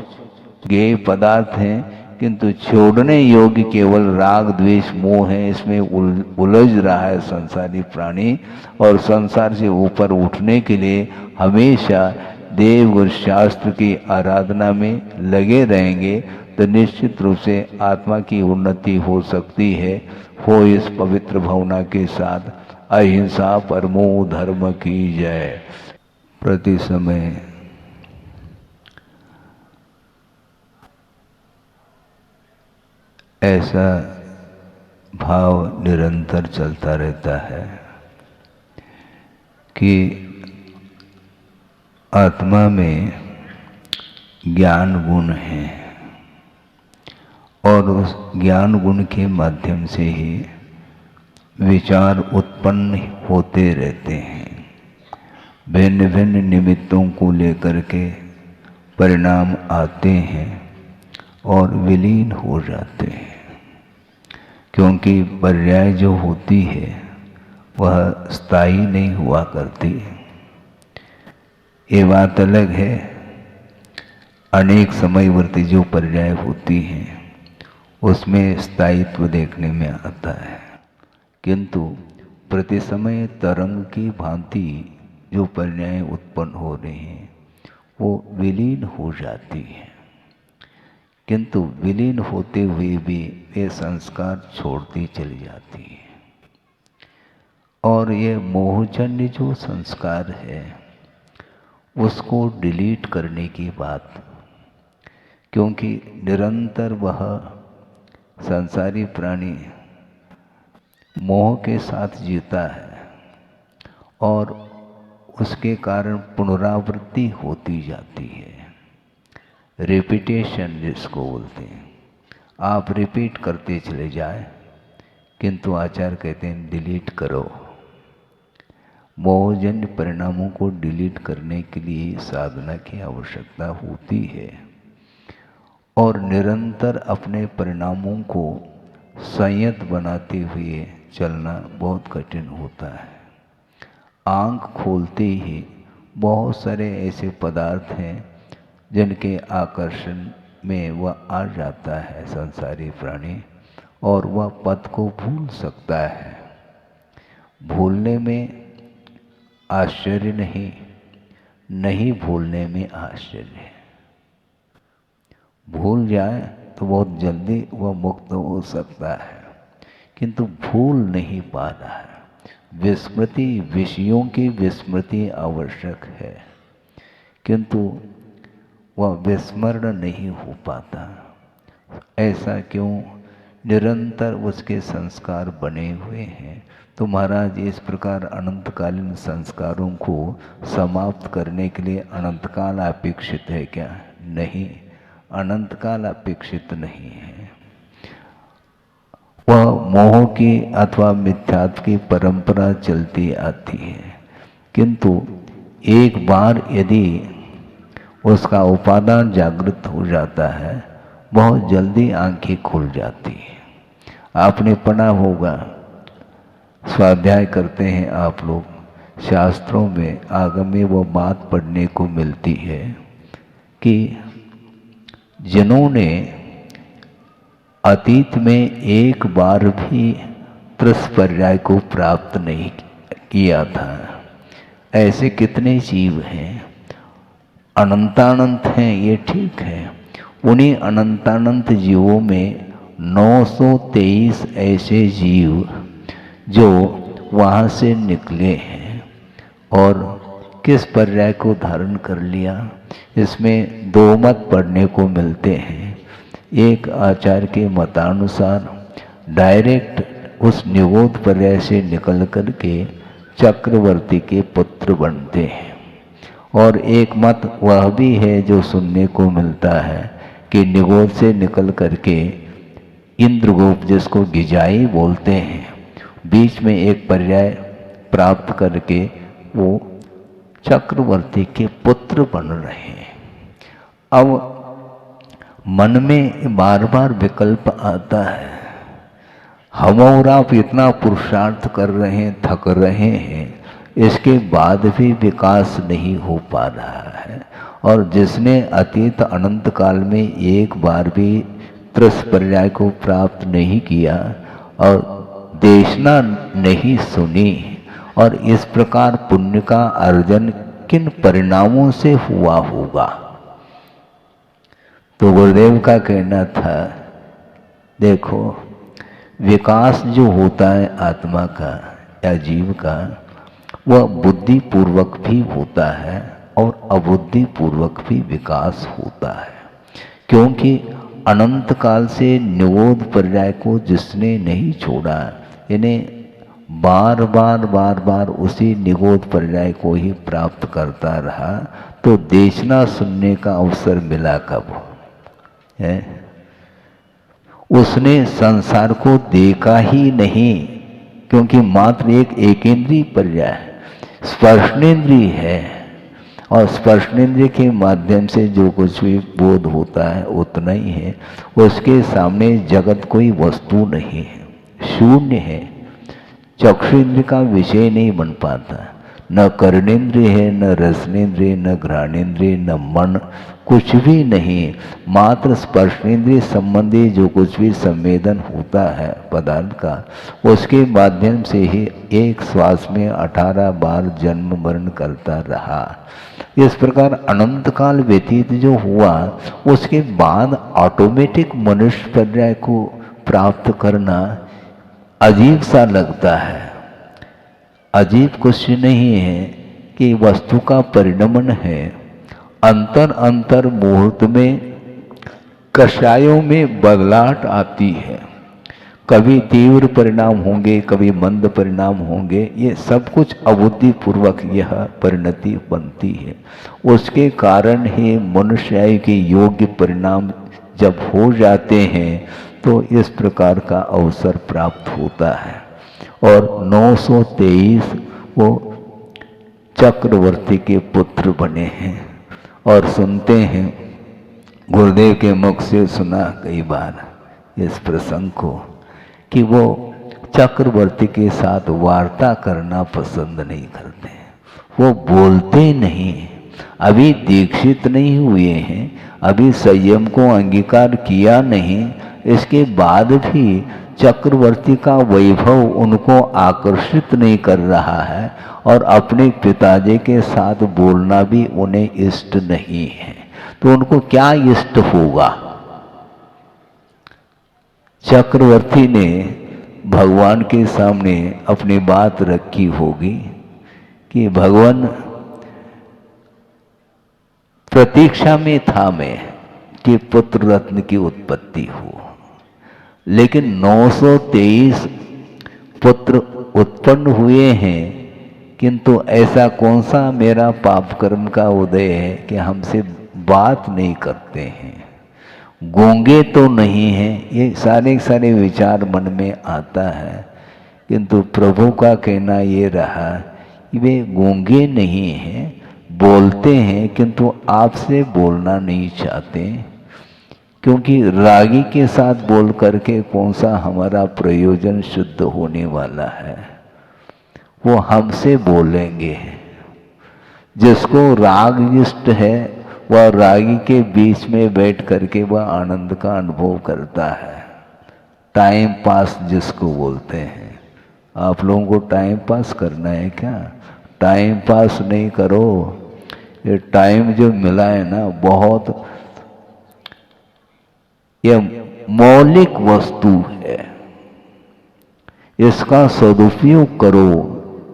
ज्ञेय पदार्थ हैं, किंतु छोड़ने योग्य केवल राग द्वेष मोह है। इसमें उलझ रहा है संसारी प्राणी, और संसार से ऊपर उठने के लिए हमेशा देव गुरु शास्त्र की आराधना में लगे रहेंगे तो निश्चित रूप से आत्मा की उन्नति हो सकती है। हो इस पवित्र भावना के साथ अहिंसा परमो धर्म की जय। प्रति समय ऐसा भाव निरंतर चलता रहता है कि आत्मा में ज्ञान गुण है और उस ज्ञान गुण के माध्यम से ही विचार उत्पन्न होते रहते हैं। भिन्न भिन्न निमित्तों को लेकर के परिणाम आते हैं और विलीन हो जाते हैं, क्योंकि पर्याय जो होती है वह स्थायी नहीं हुआ करती। ये बात अलग है अनेक समयवर्ती जो पर्याय होती हैं उसमें स्थायित्व देखने में आता है, किंतु प्रति समय तरंग की भांति जो पर्याय उत्पन्न हो रहे हैं वो विलीन हो जाती है, किंतु विलीन होते हुए भी ये संस्कार छोड़ती चली जाती है। और ये मोहजन्य जो संस्कार है उसको डिलीट करने की बात, क्योंकि निरंतर वह संसारी प्राणी मोह के साथ जीता है और उसके कारण पुनरावृत्ति होती जाती है। रिपीटेशन जिसको बोलते हैं, आप रिपीट करते चले जाए, किंतु आचार्य कहते हैं डिलीट करो। मोहजन्य परिणामों को डिलीट करने के लिए साधना की आवश्यकता होती है और निरंतर अपने परिणामों को संयत बनाते हुए चलना बहुत कठिन होता है। आंख खोलते ही बहुत सारे ऐसे पदार्थ हैं जिनके आकर्षण में वह आ जाता है संसारी प्राणी, और वह पद को भूल सकता है। भूलने में आश्चर्य नहीं, नहीं भूलने में आश्चर्य है। भूल जाए तो बहुत जल्दी वह मुक्त हो सकता है, किंतु भूल नहीं पा रहा है। विस्मृति, विषयों की विस्मृति आवश्यक है, किंतु वह विस्मरण नहीं हो पाता। ऐसा क्यों? निरंतर उसके संस्कार बने हुए हैं। तो महाराज इस प्रकार अनंतकालीन संस्कारों को समाप्त करने के लिए अनंतकाल अपेक्षित है क्या? नहीं, अनंतकाल अपेक्षित नहीं है। वह मोह की अथवा मिथ्यात्व की परंपरा चलती आती है, किंतु एक बार यदि उसका उपादान जागृत हो जाता है बहुत जल्दी आंखें खुल जाती है। आपने पढ़ा होगा, स्वाध्याय करते हैं आप लोग, शास्त्रों में आगम में वो बात पढ़ने को मिलती है कि जिन्होंने अतीत में एक बार भी त्रस्पर्याय को प्राप्त नहीं किया था, ऐसे कितने जीव हैं? अनंतानंत हैं, ये ठीक है। उन्हीं अनंतानंत जीवों में 923 ऐसे जीव जो वहाँ से निकले हैं और किस पर्याय को धारण कर लिया, इसमें दो मत पढ़ने को मिलते हैं। एक आचार्य के मतानुसार डायरेक्ट उस निगोध पर्याय से निकल कर के चक्रवर्ती के पुत्र बनते हैं, और एक मत वह भी है जो सुनने को मिलता है कि निगोध से निकल करके इंद्रगोप, जिसको गिजाई बोलते हैं, बीच में एक पर्याय प्राप्त करके वो चक्रवर्ती के पुत्र बन रहे हैं। अब मन में बार बार विकल्प आता है, हम और आप इतना पुरुषार्थ कर रहे हैं, थक रहे हैं, इसके बाद भी विकास नहीं हो पा रहा है। और जिसने अतीत अनंत काल में एक बार भी त्रस्पर्याय को प्राप्त नहीं किया और देशना नहीं सुनी, और इस प्रकार पुण्य का अर्जन किन परिणामों से हुआ होगा? तो गुरुदेव का कहना था, देखो विकास जो होता है आत्मा का या जीव का, वह बुद्धि पूर्वक भी होता है और अबुद्धि पूर्वक भी विकास होता है। क्योंकि अनंत काल से निगोध पर्याय को जिसने नहीं छोड़ा, इन्हें बार बार उसी निगोध पर्याय को ही प्राप्त करता रहा, तो देखना सुनने का अवसर मिला कब है? उसने संसार को देखा ही नहीं, क्योंकि मात्र एक एकेंद्रीय पर्याय स्पर्शनेन्द्रिय है, और स्पर्शनेन्द्रिय के माध्यम से जो कुछ भी बोध होता है उतना ही है। उसके सामने जगत कोई वस्तु नहीं है, शून्य है, चक्षुन्द्रिय का विषय नहीं बन पाता। न कर्णेंद्रिय है, न रसनेन्द्रिय, न घ्राणेन्द्रिय, न मन, कुछ भी नहीं। मात्र स्पर्शेंद्रिय संबंधी जो कुछ भी संवेदन होता है पदार्थ का, उसके माध्यम से ही एक श्वास में 18 बार जन्म मरण करता रहा। इस प्रकार अनंत काल व्यतीत जो हुआ, उसके बाद ऑटोमेटिक मनुष्य पर्याय को प्राप्त करना अजीब सा लगता है। अजीब कुछ नहीं है कि वस्तु का परिणमन है। अंतर अंतर मुहूर्त में कषायों में बदलाहट आती है। कभी तीव्र परिणाम होंगे, कभी मंद परिणाम होंगे। ये सब कुछ अबुद्धिपूर्वक यह परिणति बनती है। उसके कारण ही मनुष्य के योग्य परिणाम जब हो जाते हैं तो इस प्रकार का अवसर प्राप्त होता है। और 923 वो चक्रवर्ती के पुत्र बने हैं। और सुनते हैं, गुरुदेव के मुख से सुना कई बार इस प्रसंग को, कि वो चक्रवर्ती के साथ वार्ता करना पसंद नहीं करते। वो बोलते नहीं, अभी दीक्षित नहीं हुए हैं, अभी संयम को अंगीकार किया नहीं, इसके बाद भी चक्रवर्ती का वैभव उनको आकर्षित नहीं कर रहा है और अपने पिताजी के साथ बोलना भी उन्हें इष्ट नहीं है। तो उनको क्या इष्ट होगा? चक्रवर्ती ने भगवान के सामने अपनी बात रखी होगी कि भगवान, प्रतीक्षा में था मैं कि पुत्र रत्न की उत्पत्ति हो, लेकिन 923 पुत्र उत्पन्न हुए हैं, किंतु ऐसा कौन सा मेरा पाप कर्म का उदय है कि हमसे बात नहीं करते हैं। गूंगे तो नहीं हैं, ये सारे विचार मन में आता है। किंतु प्रभु का कहना ये रहा कि वे गूंगे नहीं हैं, बोलते हैं, किंतु आपसे बोलना नहीं चाहते, क्योंकि रागी के साथ बोल करके कौन सा हमारा प्रयोजन शुद्ध होने वाला है। वो हमसे बोलेंगे। जिसको राग इष्ट है वह रागी के बीच में बैठ करके वह आनंद का अनुभव करता है। टाइम पास जिसको बोलते हैं। आप लोगों को टाइम पास करना है क्या? टाइम पास नहीं करो। ये टाइम जो मिला है ना, बहुत यह मौलिक वस्तु है, इसका सदुपयोग करो।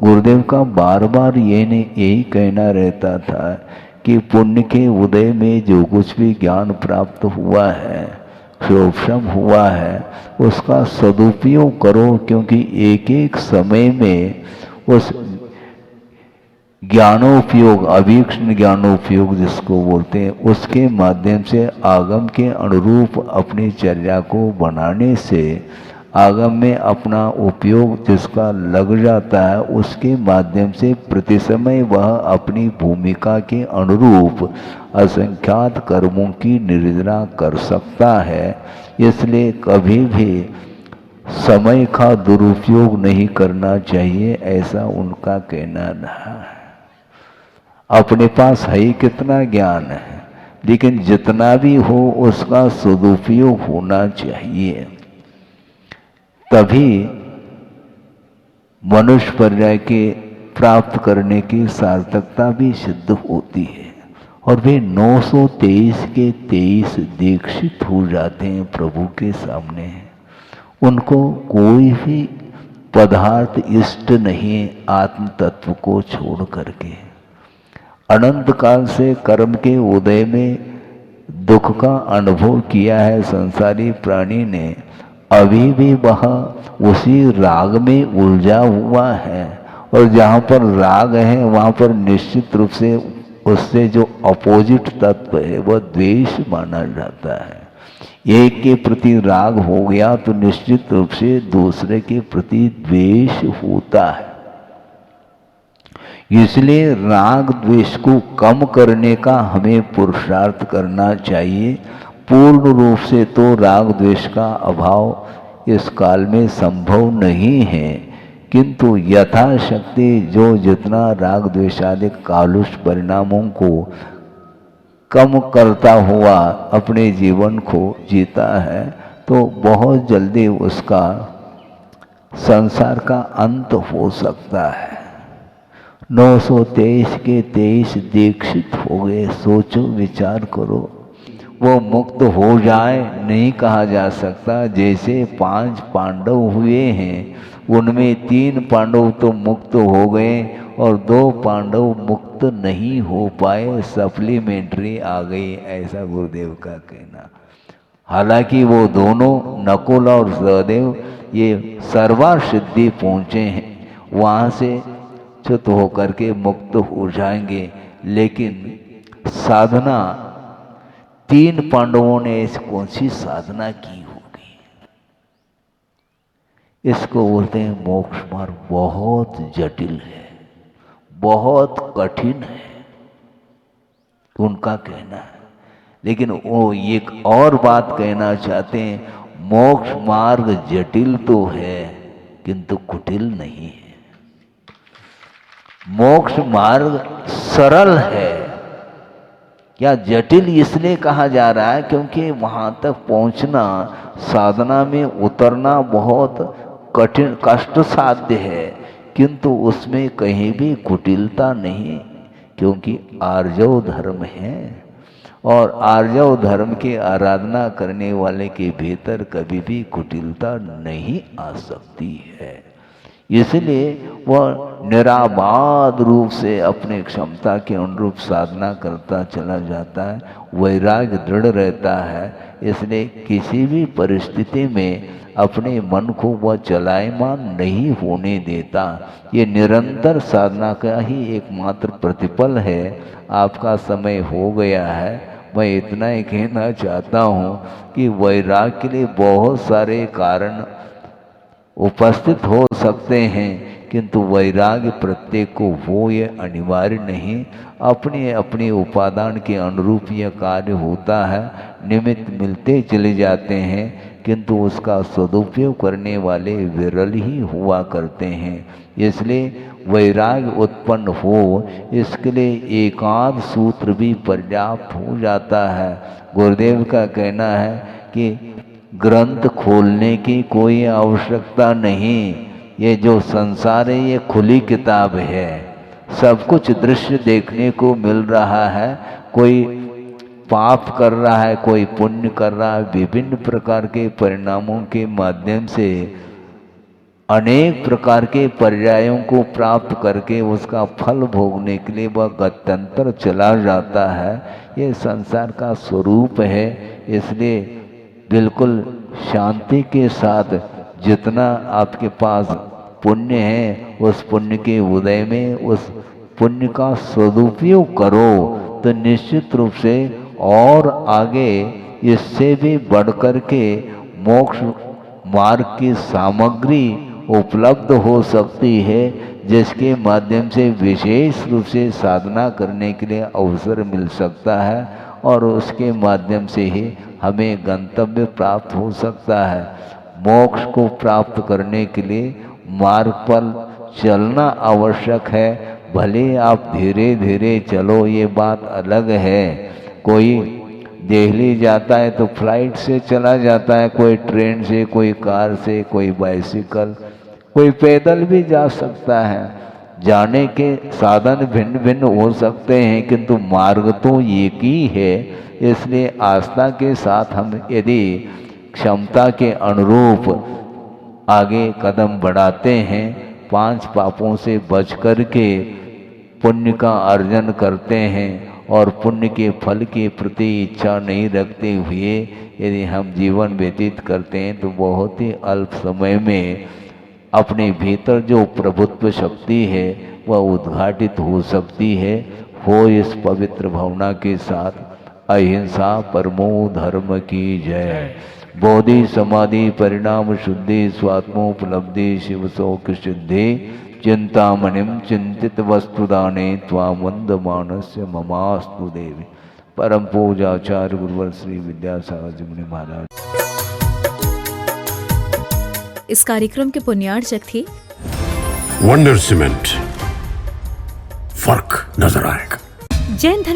गुरुदेव का बार बार यही कहना रहता था कि पुण्य के उदय में जो कुछ भी ज्ञान प्राप्त हुआ है, क्षोभम हुआ है, उसका सदुपयोग करो, क्योंकि एक एक समय में उस ज्ञानोपयोग, अवीक्षण ज्ञानोपयोग जिसको बोलते हैं, उसके माध्यम से आगम के अनुरूप अपनी चर्या को बनाने से आगम में अपना उपयोग जिसका लग जाता है, उसके माध्यम से प्रति समय वह अपनी भूमिका के अनुरूप असंख्यात कर्मों की निर्जना कर सकता है। इसलिए कभी भी समय का दुरुपयोग नहीं करना चाहिए, ऐसा उनका कहना रहा है। अपने पास है ही कितना ज्ञान है, लेकिन जितना भी हो उसका सदुपयोग होना चाहिए, तभी मनुष्य पर्याय के प्राप्त करने की सार्थकता भी सिद्ध होती है। और वे 923 के 23 दीक्षित हो जाते हैं प्रभु के सामने। उनको कोई भी पदार्थ इष्ट नहीं, आत्म तत्व को छोड़ करके। अनंत काल से कर्म के उदय में दुख का अनुभव किया है संसारी प्राणी ने, अभी भी वह उसी राग में उलझा हुआ है। और जहाँ पर राग है वहाँ पर निश्चित रूप से उससे जो अपोजिट तत्व है वह द्वेष माना जाता है। एक के प्रति राग हो गया तो निश्चित रूप से दूसरे के प्रति द्वेष होता है। इसलिए राग द्वेष को कम करने का हमें पुरुषार्थ करना चाहिए। पूर्ण रूप से तो राग द्वेष का अभाव इस काल में संभव नहीं है, किंतु यथाशक्ति जो जितना राग द्वेषादि कालुष परिणामों को कम करता हुआ अपने जीवन को जीता है तो बहुत जल्दी उसका संसार का अंत हो सकता है। 923 के 23 दीक्षित हो गए। सोचो विचार करो, वो मुक्त हो जाए नहीं कहा जा सकता। जैसे 5 पांडव हुए हैं, उनमें 3 पांडव तो मुक्त हो गए और 2 पांडव मुक्त नहीं हो पाए, सप्लीमेंट्री आ गई, ऐसा गुरुदेव का कहना। हालांकि वो दोनों नकुल और सहदेव ये सर्वार सिद्धि पहुँचे हैं, वहाँ से च्युत होकर के मुक्त हो जाएंगे। लेकिन साधना 3 पांडवों ने ऐसी कौन सी साधना की होगी? इसको बोलते हैं मोक्ष मार्ग बहुत जटिल है, बहुत कठिन है, उनका कहना है। लेकिन वो एक और बात कहना चाहते हैं, मोक्ष मार्ग जटिल तो है किंतु कुटिल नहीं है। मोक्ष मार्ग सरल है। या जटिल इसलिए कहा जा रहा है क्योंकि वहां तक पहुंचना, साधना में उतरना बहुत कठिन कष्ट साध्य है, किंतु उसमें कहीं भी कुटिलता नहीं, क्योंकि आर्जव धर्म है और आर्जव धर्म की आराधना करने वाले के भीतर कभी भी कुटिलता नहीं आ सकती है। इसलिए वह निराबाद रूप से अपने क्षमता के अनुरूप साधना करता चला जाता है, वैराग्य दृढ़ रहता है। इसलिए किसी भी परिस्थिति में अपने मन को वह चलायमान नहीं होने देता। ये निरंतर साधना का ही एकमात्र प्रतिफल है। आपका समय हो गया है, मैं इतना ही कहना चाहता हूँ कि वैराग्य के लिए बहुत सारे कारण उपस्थित हो सकते हैं, किंतु वैराग्य प्रत्येक को हो ये अनिवार्य नहीं। अपने अपने उपादान के अनुरूप यह कार्य होता है, निमित्त मिलते चले जाते हैं, किंतु उसका सदुपयोग करने वाले विरल ही हुआ करते हैं। इसलिए वैराग्य उत्पन्न हो, इसके लिए एकांत सूत्र भी पर्याप्त हो जाता है। गुरुदेव का कहना है कि ग्रंथ खोलने की कोई आवश्यकता नहीं, ये जो संसार है ये खुली किताब है, सब कुछ दृश्य देखने को मिल रहा है। कोई पाप कर रहा है, कोई पुण्य कर रहा है, विभिन्न प्रकार के परिणामों के माध्यम से अनेक प्रकार के पर्यायों को प्राप्त करके उसका फल भोगने के लिए वह गत्यंतर चला जाता है। ये संसार का स्वरूप है। इसलिए बिल्कुल शांति के साथ जितना आपके पास पुण्य है, उस पुण्य के उदय में उस पुण्य का सदुपयोग करो, तो निश्चित रूप से और आगे इससे भी बढ़कर के मोक्ष मार्ग की सामग्री उपलब्ध हो सकती है, जिसके माध्यम से विशेष रूप से साधना करने के लिए अवसर मिल सकता है और उसके माध्यम से ही हमें गंतव्य प्राप्त हो सकता है। मोक्ष को प्राप्त करने के लिए मार्ग पर चलना आवश्यक है। भले आप धीरे धीरे चलो, ये बात अलग है। कोई दिल्ली जाता है तो फ्लाइट से चला जाता है, कोई ट्रेन से, कोई कार से, कोई बाइसिकल, कोई पैदल भी जा सकता है। जाने के साधन भिन्न भिन्न हो सकते हैं, किंतु मार्ग तो एक ही है। इसलिए आस्था के साथ हम यदि क्षमता के अनुरूप आगे कदम बढ़ाते हैं, 5 पापों से बच कर के पुण्य का अर्जन करते हैं और पुण्य के फल के प्रति इच्छा नहीं रखते हुए यदि हम जीवन व्यतीत करते हैं, तो बहुत ही अल्प समय में अपने भीतर जो प्रभुत्व शक्ति है वह उद्घाटित हो सकती है। हो इस पवित्र भावना के साथ अहिंसा परमो धर्म की जय। बोधि समाधि परिणाम शुद्धि स्वात्मोपलब्धि शिव शोक सिद्धि चिंतामणिम चिंतित वस्तुदाने त्वामंदमानस्य ममास्तु देवी। परम पूजाचार्य गुरुवर श्री विद्यासागर जी मुनि महाराज।
इस कार्यक्रम के पुण्यार्चक थे वंडर सीमेंट, फर्क नजर आएगा।
जैन धर्म